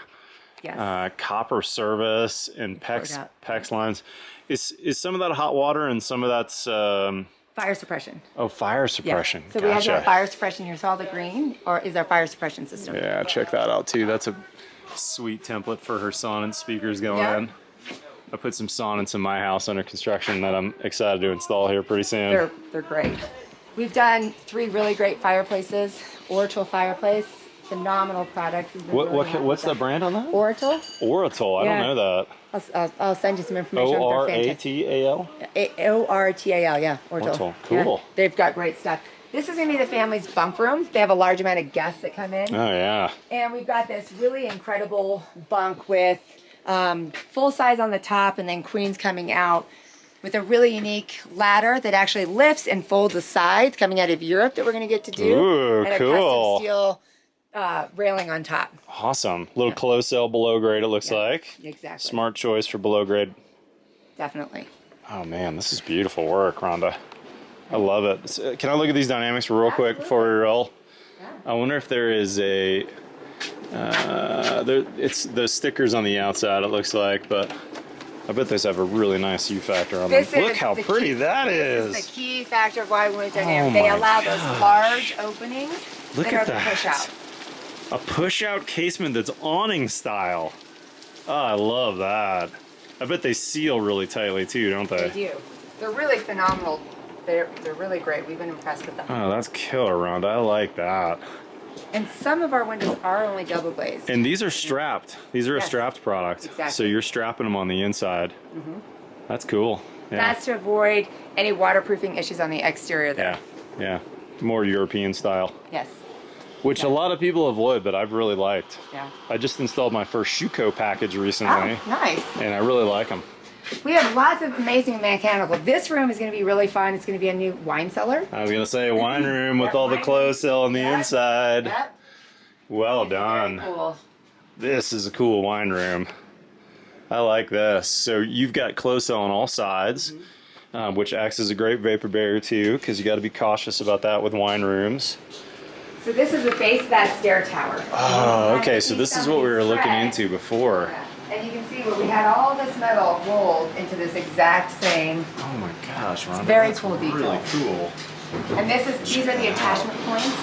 Yes.
copper service and
Pour it out.
PEX lines. Is some of that hot water and some of that's
Fire suppression.
fire
Yeah.
suppression?
So we have
Gotcha.
that fire suppression here. So all the green or is our fire suppression system.
Yeah, check that out too. That's a sweet template for her Sonance speakers going
Yeah.
in. I put some Sonance in my house under construction that I'm excited to install here pretty soon.
They're great. We've done 3 really great fireplaces. Oracle fireplace, phenomenal product. We've been really happy
What's
with
the brand on that?
Oracle.
Oratal. I
Yeah.
don't know that.
I'll send you some information.
Oratal.
Oratal, yeah.
Oratal,
Yeah.
cool.
They've got great stuff. This is gonna be the family's bunk room. They have a large amount of guests that come in.
Oh yeah.
And we've got this really incredible bunk with full size on the top and then queens coming out with a really unique ladder that actually lifts and folds aside, coming out of Europe that we're gonna get to do.
Ooh,
and a
cool.
custom steel railing on top.
Awesome. Little close cell below grade, it looks
Yeah.
like.
Exactly.
Smart choice for below grade.
Definitely.
Oh man, this is beautiful work, Rhonda. I love it. Can I look at these dynamics real quick before we roll?
Yeah.
I wonder if there is a. It's the stickers on the outside. It looks like, but I bet those have a really nice U factor on them.
This is
Look how
the
pretty
key-
that
This
is.
is the key factor of why we went down
Oh
there. They
my
allow
gosh.
those large openings
Look
that
at
are the
that.
push out.
A push-out casement that's awning style. Oh, I love that. I bet they seal really tightly too, don't
They
they?
do. They're really phenomenal. They're really great. We've been impressed with them.
Oh, that's killer, Rhonda. I like that.
And some of our windows are only double glazed.
And these are strapped. These are a
Yes,
strapped product.
exactly.
So you're strapping them on the inside. That's cool. Yeah.
That's to avoid any waterproofing issues on the exterior there.
Yeah. More European style.
Yes.
Which a lot of people avoid, but I've really liked.
Yeah.
I just installed my first Schuko package recently,
Oh, nice.
and I really like them.
We have lots of amazing mechanical. This room is going to be really fun. It's going to be a new wine cellar.
I was gonna say a wine room with
Yeah,
all the
wine
closed cell on the
Yep.
inside.
Yep.
Well
Very
done.
cool.
This is a cool wine room. I like this. So you've got closed cell on all sides, which acts as a great vapor barrier too, because you got to be cautious about that with wine rooms.
So this is the base of that stair tower.
Oh, okay.
And
So
you
this
see
is
some
what
of
we were
these
looking
threads.
into before.
Yeah. And you can see where we had all this metal rolled into this exact same.
Oh my gosh, Rhonda,
very
that's
cool detail.
really cool.
And these are the attachment points.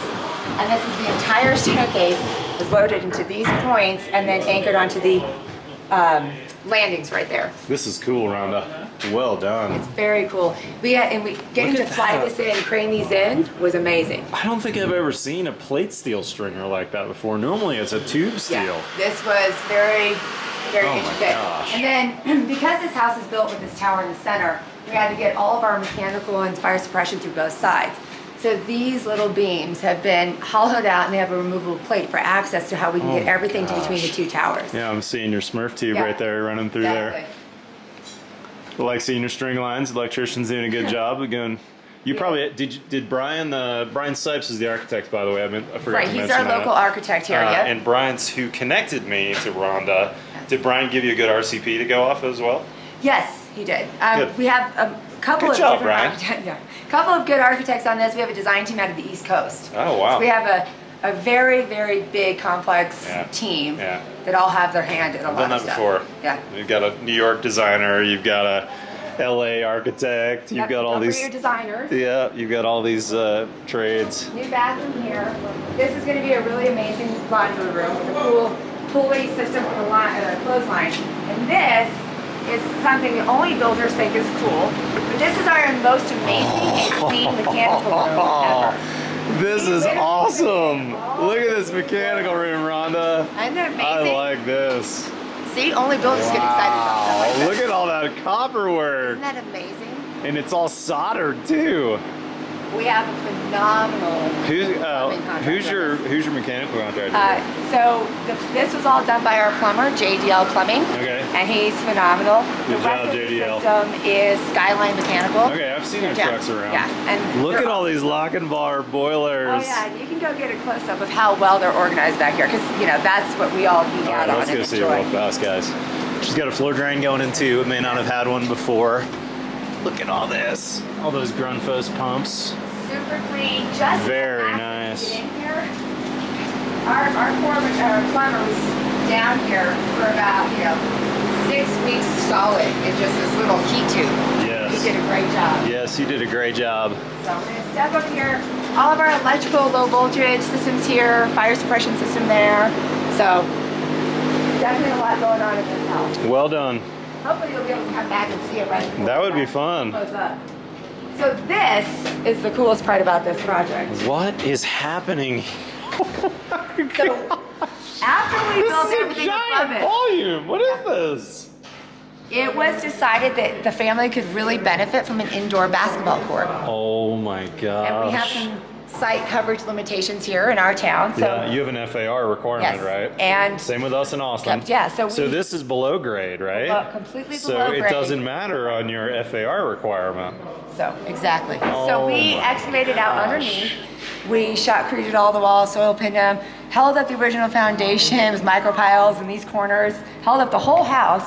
And this is the entire staircase is loaded into these points and then anchored onto the landings right there.
This is cool, Rhonda. Well done.
It's very cool. Getting
Look
to
at
fly
that.
this in and crane these in was amazing.
I don't think I've ever seen a plate steel stringer like that before. Normally it's a tube steel.
Yeah, this was very
Oh my
interesting.
gosh.
And then because this house is built with this tower in the center, we had to get all of our mechanical and fire suppression through both sides. So these little beams have been hollowed out and they have a removable plate for access to how we can get everything to between the two towers.
Yeah, I'm seeing your Smurf tube
Yeah.
right there running through
Exactly.
there. I like seeing your string lines. Electrician's doing a good job. Again, you probably did Brian Sipes is the architect, by the way. I forgot
Right,
to
he's
mention
our
that.
local architect here, yep.
And Brian's who connected me to Rhonda. Did Brian give you a good RCP to go off as well?
Yes, he did.
Good.
We have a couple
Good
of
job,
different
Brian.
architects. Yeah, couple of good architects on this. We have a design team out of the East Coast.
Oh, wow.
So we have a very, very big, complex
Yeah.
team
Yeah.
that all have their hand in a
I've
lot
done
of
that
stuff.
before.
Yeah.
You've got a New York designer. You've got a LA architect. You've
Yep,
got all
go for
these.
your designers.
Yeah, you've got all these trades.
New bathroom here. This is going to be a really amazing laundry room with a cool pulley system for the clothesline. And this is something that only builders think is cool. But this is our most amazing and clean mechanical room ever.
This is awesome. Look at this mechanical room, Rhonda.
Isn't that
I
amazing?
like this.
See, only builders get excited about stuff like
Look
this.
at all that copper work.
Isn't that amazing?
And it's all soldered too.
We have a phenomenal
Who's your mechanical contractor?
This was all done by our plumber, JDL Plumbing.
Okay.
And he's phenomenal.
Good
the
job,
rest of the
JDL.
system is Skyline Mechanical.
Okay, I've seen their
Yeah.
trucks around.
Yeah. And
Look
they're
at all these Lochinvar boilers.
Oh yeah, and you can go get a close up of how well they're organized back here, because that's what we all geek
All
out
right,
on
let's
and
go see it
enjoy.
real fast, guys. She's got a floor drain going in too. It may not have had one before. Look at all this. All those Grundfos pumps.
Super clean, just
Very
as
nice.
you get in here. Our plumber was down here for about 6 weeks solid in just this little heat tube.
Yes.
He did a great job.
Yes, you did a great job.
So we're gonna step up here. All of our electrical low voltage systems here, fire suppression system there. So definitely a lot going on in this house.
Well done.
Hopefully you'll be able to come back and see it right before
That would be
we
fun.
close up. So this is the coolest part about this project.
What is happening?
So after we built everything above it,
volume. What is this?
it was decided that the family could really benefit from an indoor basketball court.
Oh my gosh.
And we have some site coverage limitations here in our town. So
Yeah, you have an FAR requirement,
yes,
right?
and
Same with us in Austin.
yeah, so
this is below grade, right?
completely
So
below
it
grade.
doesn't matter on your FAR requirement.
So exactly.
Oh
So we
my
excavated out
gosh.
underneath. We shotcreted all the walls, soil pinned them, held up the original foundation with micro piles in these corners, held up the whole house,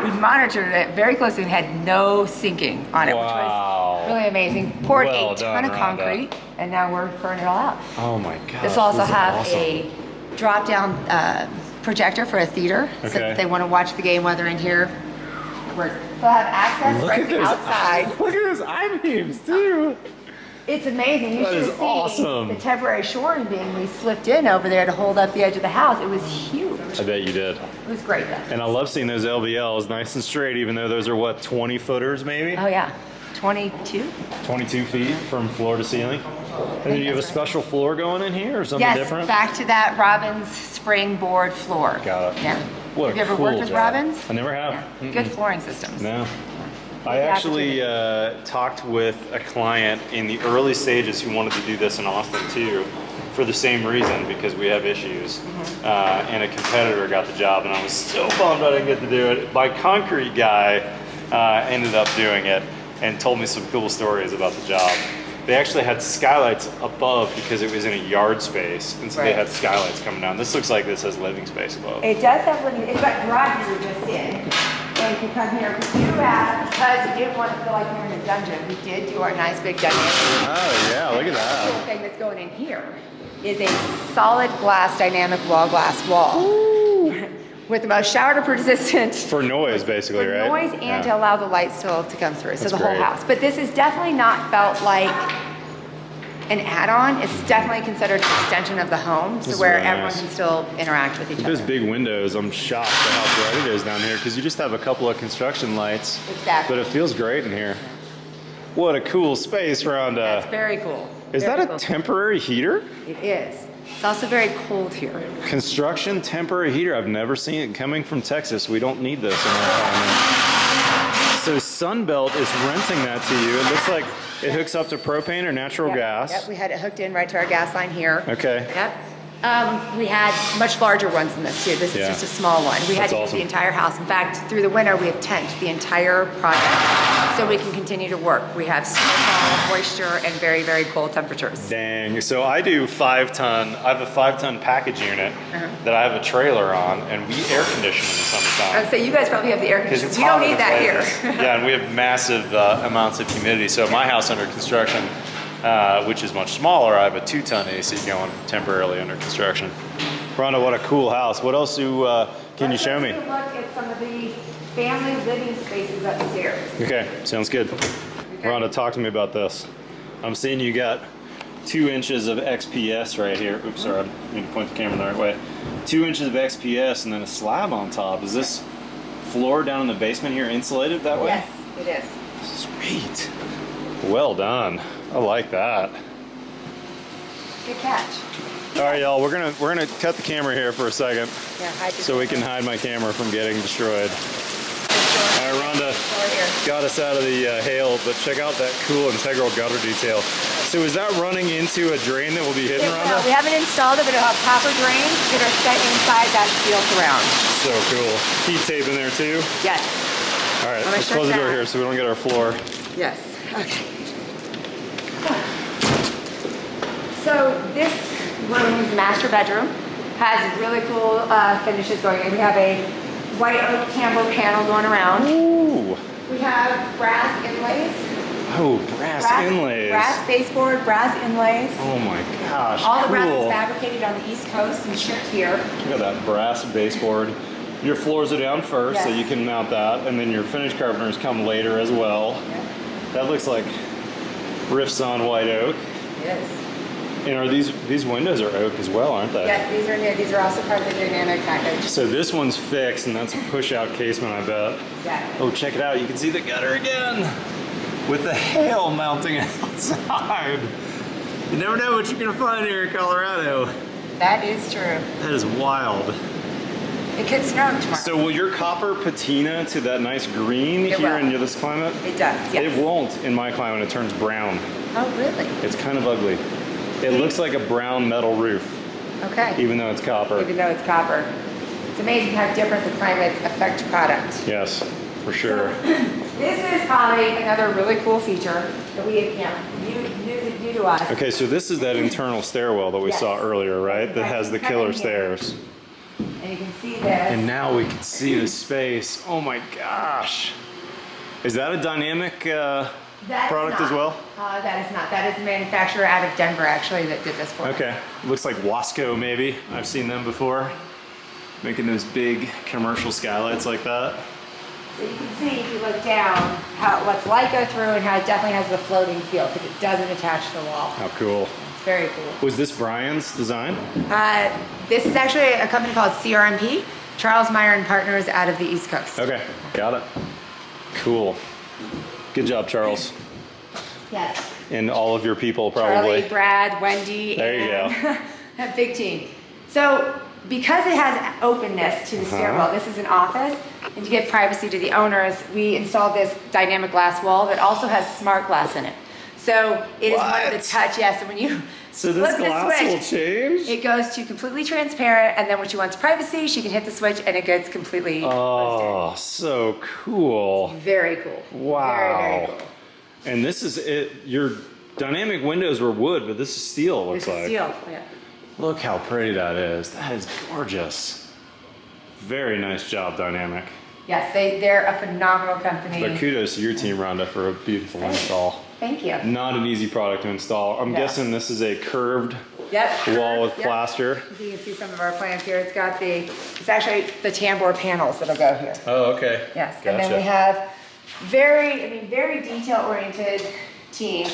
we monitored it very closely and had no sinking on it, which
Wow.
was really amazing. Poured
Well
a ton
done,
of
Rhonda.
concrete, and now we're throwing it all out.
Oh my gosh.
This will also
is
have
awesome.
a drop-down projector for a theater, so
Okay.
if they want to watch the game while they're in here. They'll have access
Look
right
at
from
those
outside.
Look at those I-beams too.
It's amazing. You
That
should
is
have seen
awesome.
the temporary shoring beam we slipped in over there to hold up the edge of the house. It was huge.
I bet you did.
It was great though.
And I love seeing those LVLs nice and straight, even though those are what, 20 footers maybe?
Oh yeah, 22?
22 feet from floor to ceiling. And then you have a
that's right.
special floor going in here or something
Yes,
different?
back to that Robbins springboard floor.
Got it.
Yeah.
What
Have
a
you ever
cool
worked with
job.
Robbins?
I never have.
Yeah. Good flooring systems.
No. I
the
actually talked with a client in the early stages who wanted to do this in Austin too, for the same reason, because we have issues. And a competitor got the job, and I was so bummed I didn't get to do it. My concrete guy ended up doing it and told me some cool stories about the job. They actually had skylights above because it was in a yard space, and so they
Right.
had skylights coming down. This looks like this has living space above.
It does have living, it's like garage you were just in. And you can come here, because you didn't want to feel like you're in a dungeon, we did do our nice big dungeon.
Oh yeah, look at
The
that.
cool thing that's going in here is a solid glass, dynamic wall glass wall. With the most shower resistant
For noise, basically,
for
right?
noise and
Yeah.
to allow the light still to come through, so
That's
the whole
great.
house. But this is definitely not felt like an add-on. It's definitely considered an extension of the home, so
This is
where
really
everyone
nice.
can still interact with each
With
other.
those big windows, I'm shocked at how bright it is down here because you just have a couple of construction lights.
Exactly.
But it feels great in here. What a cool space, Rhonda.
That's very cool.
Is
Very
that a
cool.
temporary heater?
It is. It's also very cold here.
Construction temporary heater. I've never seen it coming from Texas. We don't need this in our apartment. So Sunbelt is renting that to you. It looks like it hooks up to propane or natural
Yep.
gas.
Yep, we had it hooked in right to our gas line here.
Okay.
Yep. We had much larger ones than this too. This
Yeah.
is just a small one. We had
That's
to use
awesome.
the entire house. In fact, through the winter, we have tented the entire project so we can continue to work. We have snowfall, moisture, and very, very cold temperatures.
Dang. So I do 5-ton. I have a 5-ton package unit that I have a trailer on, and we air condition in the summertime.
So you guys probably have the air
Because
conditioning.
it's
We don't
hot
need
in
that here.
Vegas. Yeah, and we have massive amounts of humidity. So my house under construction, which is much smaller, I have a 2-ton AC going temporarily under construction. Rhonda, what a cool house. What else can you show me?
Let's take a look at some of the family living spaces upstairs.
Okay, sounds good. Rhonda, talk to me about this. I'm seeing you got 2 inches of XPS right here. Oops, sorry, I need to point the camera the right way. 2 inches of XPS and then a slab on top. Is this floor down in the basement here insulated that way?
Yes, it is.
Sweet. Well done. I like that.
Good catch.
All right, y'all, we're gonna cut the camera here for a second
Yeah, hide
so we can hide my camera from getting destroyed. All right, Rhonda got us out of the hail, but check out that cool integral gutter detail. So is that running into a drain that will be hidden, Rhonda?
We haven't installed it, but it'll have copper drains that are set inside that steel surround.
So cool. Heat tape in there too?
Yes.
All right,
I'm gonna
let's close the
shut
door
that.
here so we don't get our floor.
Yes. Okay. So this room is the master bedroom. Has really cool finishes going in. We have a white oak tambour panel going around.
Ooh.
We have brass inlays.
Oh, brass inlays.
Brass baseboard, brass inlays.
Oh my gosh,
All the
cool.
brass is fabricated on the East Coast and shipped here.
Look at that brass baseboard. Your floors are down first, so
Yes.
you can mount that, and then your finished carpenters come later as well. That looks like riffs on white oak.
It is.
And are these windows are oak as well, aren't they?
Yes, these are new. These are also part of the dynamic package.
So this one's fixed, and that's a push-out casement, I bet.
Exactly.
Oh, check it out. You can see the gutter again with the hail mounting outside. You never know what you're gonna find here in Colorado.
That is true.
That is wild.
It could snow tomorrow.
So will your copper patina to that nice green
It
here
will.
in this climate?
It does, yes.
It won't in my climate. It turns brown.
Oh, really?
It's kind of ugly. It looks like a brown metal roof,
Okay.
even though it's copper.
Even though it's copper. It's amazing how different the climates affect product.
Yes, for sure.
This is probably another really cool feature that we have new to us.
Okay, so this is that internal stairwell that we
Yes.
saw earlier, right? That has the
Come
killer
in here.
stairs.
And you can see this.
And now we can see the space. Oh my gosh. Is that a dynamic
That is
product
not.
as well?
That is not. That is a manufacturer out of Denver, actually, that did this for us.
Okay, looks like Wasco maybe. I've seen them before. Making those big commercial skylights like that.
So you can see if you look down how what's light go through and how it definitely has the floating feel because it doesn't attach to the wall.
How cool.
It's very cool.
Was this Brian's design?
This is actually a company called CRMP, Charles Meyer and Partners out of the East Coast.
Okay, got it. Cool. Good job, Charles.
Yes.
And all of your people
Charlie,
probably.
Brad, Wendy,
There you
and a big team. So because it has openness to the stairwell, this is an office, and to give privacy to the owners, we installed this dynamic glass wall that also has smart glass in it. So it is one of the
What?
touch, yes, and when you
So this
flip
glass
the
will
switch,
change?
it goes to completely transparent, and then when she wants privacy, she can hit the switch and it gets completely closed
Oh, so cool.
in. Very cool.
Wow.
Very, very cool.
And this is it. Your dynamic windows were wood, but this is steel, it looks
This is
like.
steel, yeah.
Look how pretty that is. That is gorgeous. Very nice job, Dynamic.
Yes, they're a phenomenal company.
But kudos to your team, Rhonda, for a beautiful install.
Thank you.
Not an easy product to install. I'm
No.
guessing this is a curved
Yep.
wall with
Yep.
plaster.
You can see some of our plans here. It's actually the tambour panels that'll go here.
Oh, okay.
Yes, and then we have very detail-oriented team.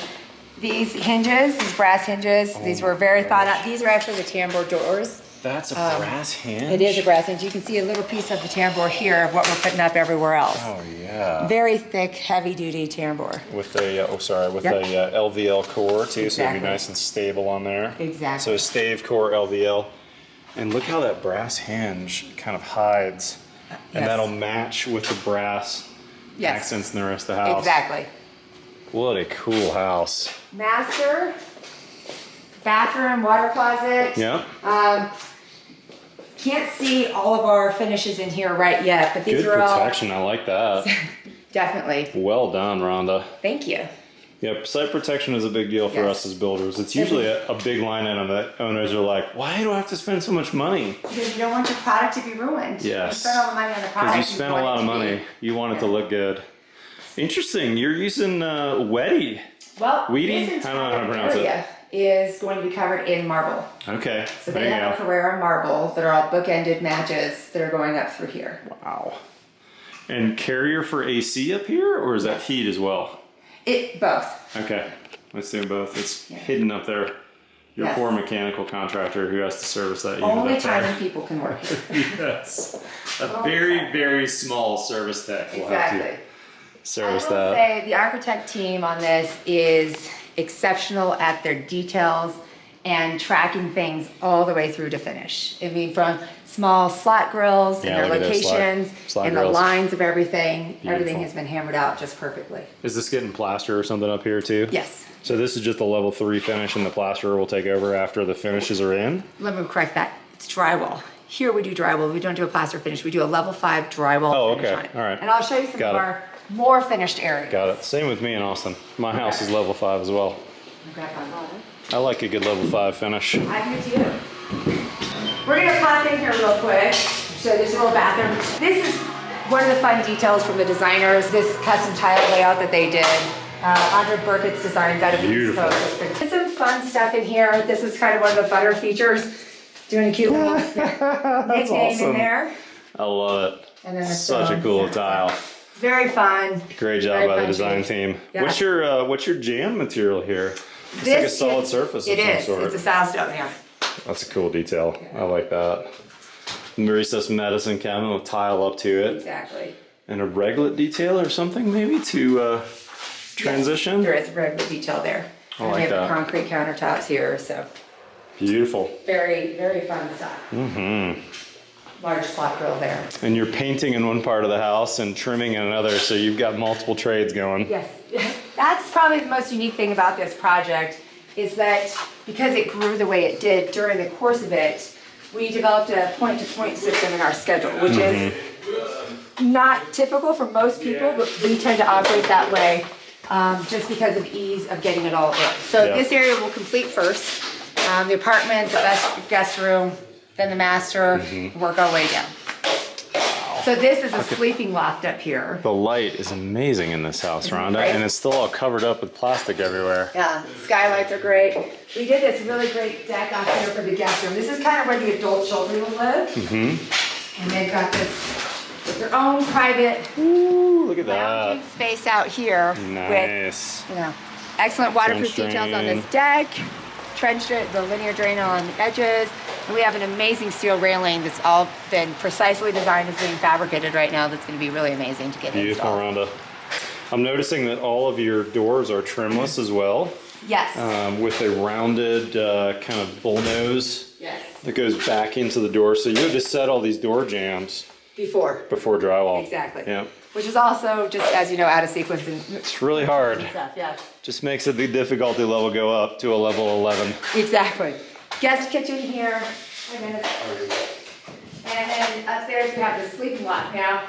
These hinges, these brass hinges, these were very thought out. These are actually the tambour doors.
That's a brass hinge?
It is a brass hinge. You can see a little piece of the tambour here of what we're putting up everywhere else.
Oh, yeah.
Very thick, heavy-duty tambour.
With a, with
Yep.
a LVL core too, so it'd
Exactly.
be nice and stable on there.
Exactly.
So stave core LVL. And look how that brass hinge kind of hides. And
Yes.
that'll match with the brass
Yes.
accents in the rest of the house.
Exactly.
What a cool house.
Master, bathroom, water closet.
Yeah.
Can't see all of our finishes in here right yet, but these
Good
are
protection. I like that.
all definitely.
Well done, Rhonda.
Thank you.
Yep, site protection is a big deal for
Yes.
us as builders. It's usually a big line item that owners are like, why do I have to spend so much money?
Because you don't want your product to be ruined.
Yes.
You spend all the money on the product.
Because you spent a
want
lot
it
of
to be-
money. You want it to look good. Interesting. You're using Weddy.
Well,
Weedy?
this
I don't know how to
entire
pronounce it.
area is going to be covered in marble.
Okay.
So
there
they
you
have a
go.
Carrera marble that are all bookended matches that are going up through here.
Wow. And carrier for AC up here, or is that heat as well?
Both.
Okay. Let's do both. It's
Yeah.
hidden up there. Your
Yes.
poor mechanical contractor who has to service that unit
Only
up there.
China people can work here.
Yes. A very, very small service tech will have
Exactly.
to service
I will
that.
say the architect team on this is exceptional at their details and tracking things all the way through to finish. I mean, from small slot grills and
Yeah,
their
look at those
locations
slot
and
grills.
the lines of everything.
Beautiful.
Everything has been hammered out just perfectly.
Is this getting plaster or something up here too?
Yes.
So this is just a level 3 finish, and the plasterer will take over after the finishes are in?
Let me correct that. It's drywall. Here we do drywall. We don't do a plaster finish. We do a level 5 drywall
Oh,
finish
okay.
on it.
All right.
And I'll show you some
Got
of
it.
our more finished areas.
Got it. Same with me in Austin. My house is level 5 as well.
Grab my wallet.
I like a good level 5 finish.
I do too. We're gonna pop in here real quick. So there's a little bathroom. This is one of the fun details from the designers, this custom tile layout that they did. Andre Burkett's designs out of the East
Beautiful.
Coast. There's some fun stuff in here. This is kind of one of the funner features. Doing a cute little nickname
awesome.
in there.
I love it.
And then
Such a cool tile.
Very fun.
Great job
Very
by the
punchy.
design team.
Yeah.
What's your jam material here? It's like a solid surface of
It
some
is.
sort.
It's a sound stone, yeah.
That's a cool detail. I like that. Marissa's medicine cabinet with tile up to it.
Exactly.
And a reglet detail or something maybe to transition.
There is a regular detail there.
I
And
like
we have
that.
the concrete countertops here, so
Beautiful.
very, very fun stuff. Mm-hmm. Large slot grill there.
And you're painting in one part of the house and trimming in another, so you've got multiple trades going.
Yes, that's probably the most unique thing about this project is that because it grew the way it did during the course of it, we developed a point-to-point system in our schedule, which is not typical for most people, but we tend to operate that way just because of ease of getting it all in. So
Yeah.
this area will complete first. The apartment, the guest room, then the master, work our way down. So this is a sleeping loft up here.
The light is amazing in this house,
Isn't it
Rhonda,
great?
and it's still all covered up with plastic everywhere.
Yeah, skylights are great. We did this really great deck out here for the guest room. This is kind of where the adult children will live. And they've got their own private
Ooh, look at
lounging
that.
space out here with,
Nice.
excellent waterproof
Trench
details on
drain.
this deck. Trench drain, the linear drain on the edges. And we have an amazing steel railing that's all been precisely designed as being fabricated right now. That's going to be really amazing to get
Beautiful,
installed.
Rhonda. I'm noticing that all of your doors are trimless as well,
Yes.
with a rounded kind of bull nose
Yes.
that goes back into the door. So you had to set all these door jams
Before.
before drywall.
Exactly.
Yeah.
Which is also, just as you know, out of sequence and
It's really hard.
stuff, yeah.
Just makes it the difficulty level go up to a level 11.
Exactly. Guest kitchen here. And then upstairs we have the sleeping loft. Now,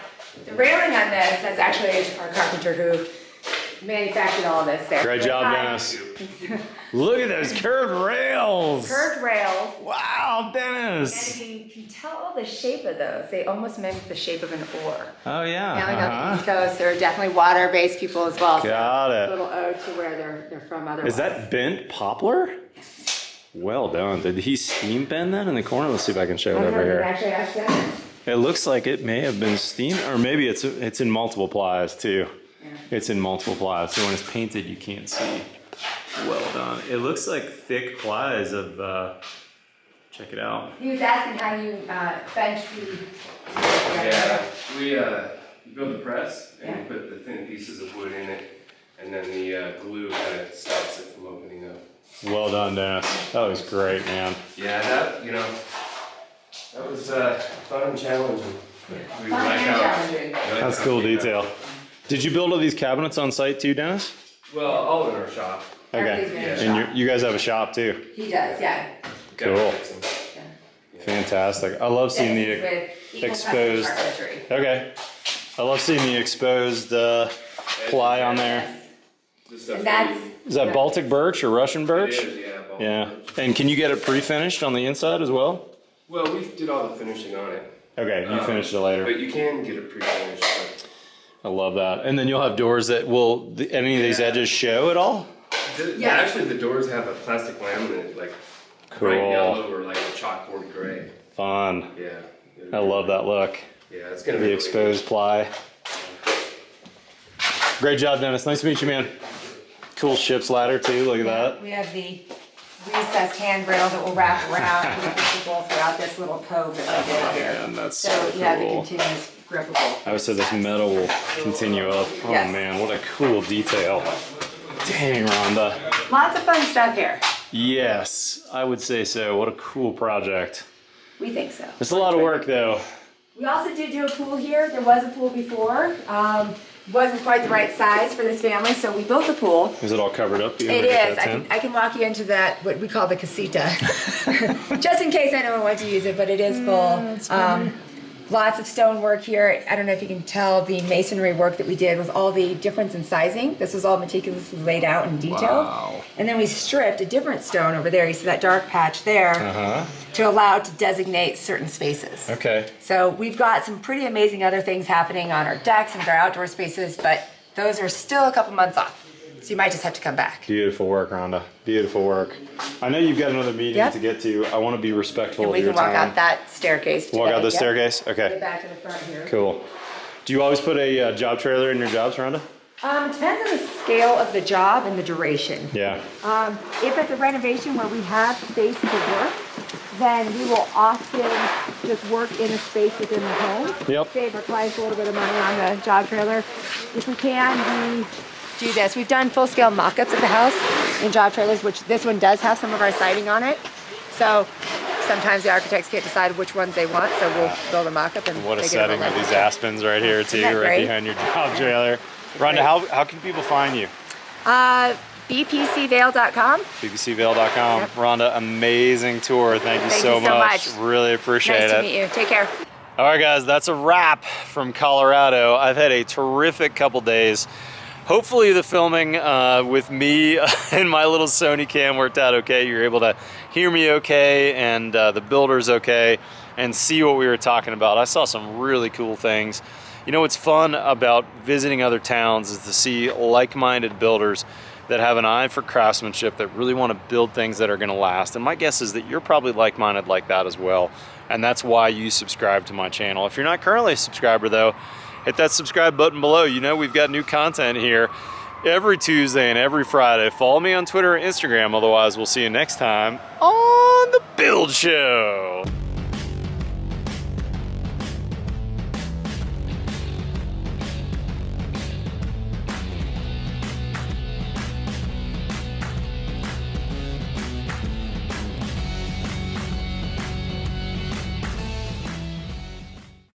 the railing on this, that's actually our carpenter who manufactured all this there.
Great job, Dennis. Look at those curved rails.
Curved rails.
Wow,
And
Dennis.
if you can tell the shape of those, they almost mimic the shape of an oar.
Oh, yeah.
Now we know the East Coast, they're definitely water-based people as well.
Got
So
it.
a little ode to where they're from otherwise.
Is that bent poplar? Well done. Did he steam bend that in the corner? Let's see if I can show
I
it
don't know
over
if you
here.
actually asked Dennis.
It looks like it may have been steam, or maybe it's in multiple plies too.
Yeah.
It's in multiple plies, so when it's painted, you can't see. Well done. It looks like thick plies of. Check it out.
He was asking how you bench the.
Yeah, we build the press and
Yeah.
we put the thin pieces of wood in it, and then the glue kind of stops it from opening up.
Well done, Dennis. That was great, man.
Yeah, that that was fun and challenging. We
Fun
like
and
how-
challenging.
we like
That's
how
cool
it came
detail.
out.
Did you build all these cabinets on site too, Dennis?
Well, all in our shop.
Everything's been in
Okay.
the
And
shop.
you guys have a shop too.
He does, yeah.
Cool.
Gotta fix 'em.
Fantastic. I love seeing
This is
the
with Eagle Custom
exposed.
Carpentry.
Okay. I love seeing the exposed ply on there.
This stuff
And that's,
Is that Baltic birch or Russian
it
birch?
is, yeah. ball
Yeah.
birch.
And can you get it pre-finished on the inside as well?
Well, we did all the finishing on it.
Okay, you finished it later.
But you can get it pre-finished.
I love that. And then you'll have doors that will any of these
Yeah.
edges show at all?
Yes.
Actually, the doors have a plastic laminate, like
Cool.
bright yellow or like a chalkboard gray.
Fun.
Yeah.
I love that look.
Yeah, it's gonna be
The
really
exposed ply. Great job, Dennis. Nice to meet you, man. Cool ship's ladder too. Look at that.
we have the recessed handrail that will wrap around with the people throughout this little cove that we did here.
Man, that's
So
so
you have the
cool.
continuous grippable.
I would say this metal will continue up. Oh
Yes.
man, what a cool detail. Dang, Rhonda.
Lots of fun stuff here.
Yes, I would say so. What a cool project.
We think so.
It's a lot of work though.
We also did do a pool here. There was a pool before. Wasn't quite the right size for this family, so we built a pool.
Is it all covered up?
It is. I can walk you into that, what we call the casita. Just in case anyone wants to use it, but it is full. Lots of stone work here. I don't know if you can tell the masonry work that we did with all the difference in sizing. This was all meticulously laid out and detailed.
Wow.
And then we stripped a different stone over there. You see that dark patch there to allow it to designate certain spaces.
Okay.
So we've got some pretty amazing other things happening on our decks and our outdoor spaces, but those are still a couple months off. So you might just have to come back.
Beautiful work, Rhonda. Beautiful work. I know you've got another meeting to get to. I want to be respectful
And
of
we
your
can walk
time.
out that staircase.
Walk out
today.
the staircase? Okay.
Get back to the front here.
Cool. Do you always put a job trailer in your jobs, Rhonda?
It depends on the scale of the job and the duration.
Yeah.
If it's a renovation where we have space to work, then we will often just work in a space within the home.
Yep.
Save our clients a little bit of money on the job trailer. If we can, we do this. We've done full-scale mock-ups of the house in job trailers, which this one does have some of our siding on it. So sometimes the architects can't decide which ones they want, so we'll build a mock-up and
What a
they get
setting with these aspens right here too,
that
right
great?
behind your job trailer. Rhonda, how can people find you?
bpcvail.com.
bbcvail.com.
Yep.
Rhonda, amazing tour. Thank you so much. Really appreciate
Nice
it.
to meet you. Take care.
All right, guys, that's a wrap from Colorado. I've had a terrific couple days. Hopefully the filming with me and my little Sony cam worked out okay. You're able to hear me okay and the builder's okay and see what we were talking about. I saw some really cool things. You know what's fun about visiting other towns is to see like-minded builders that have an eye for craftsmanship, that really want to build things that are going to last. And my guess is that you're probably like-minded like that as well. And that's why you subscribe to my channel. If you're not currently a subscriber though, hit that subscribe button below. You know we've got new content here every Tuesday and every Friday. Follow me on Twitter and Instagram. Otherwise, we'll see you next time on The Build Show.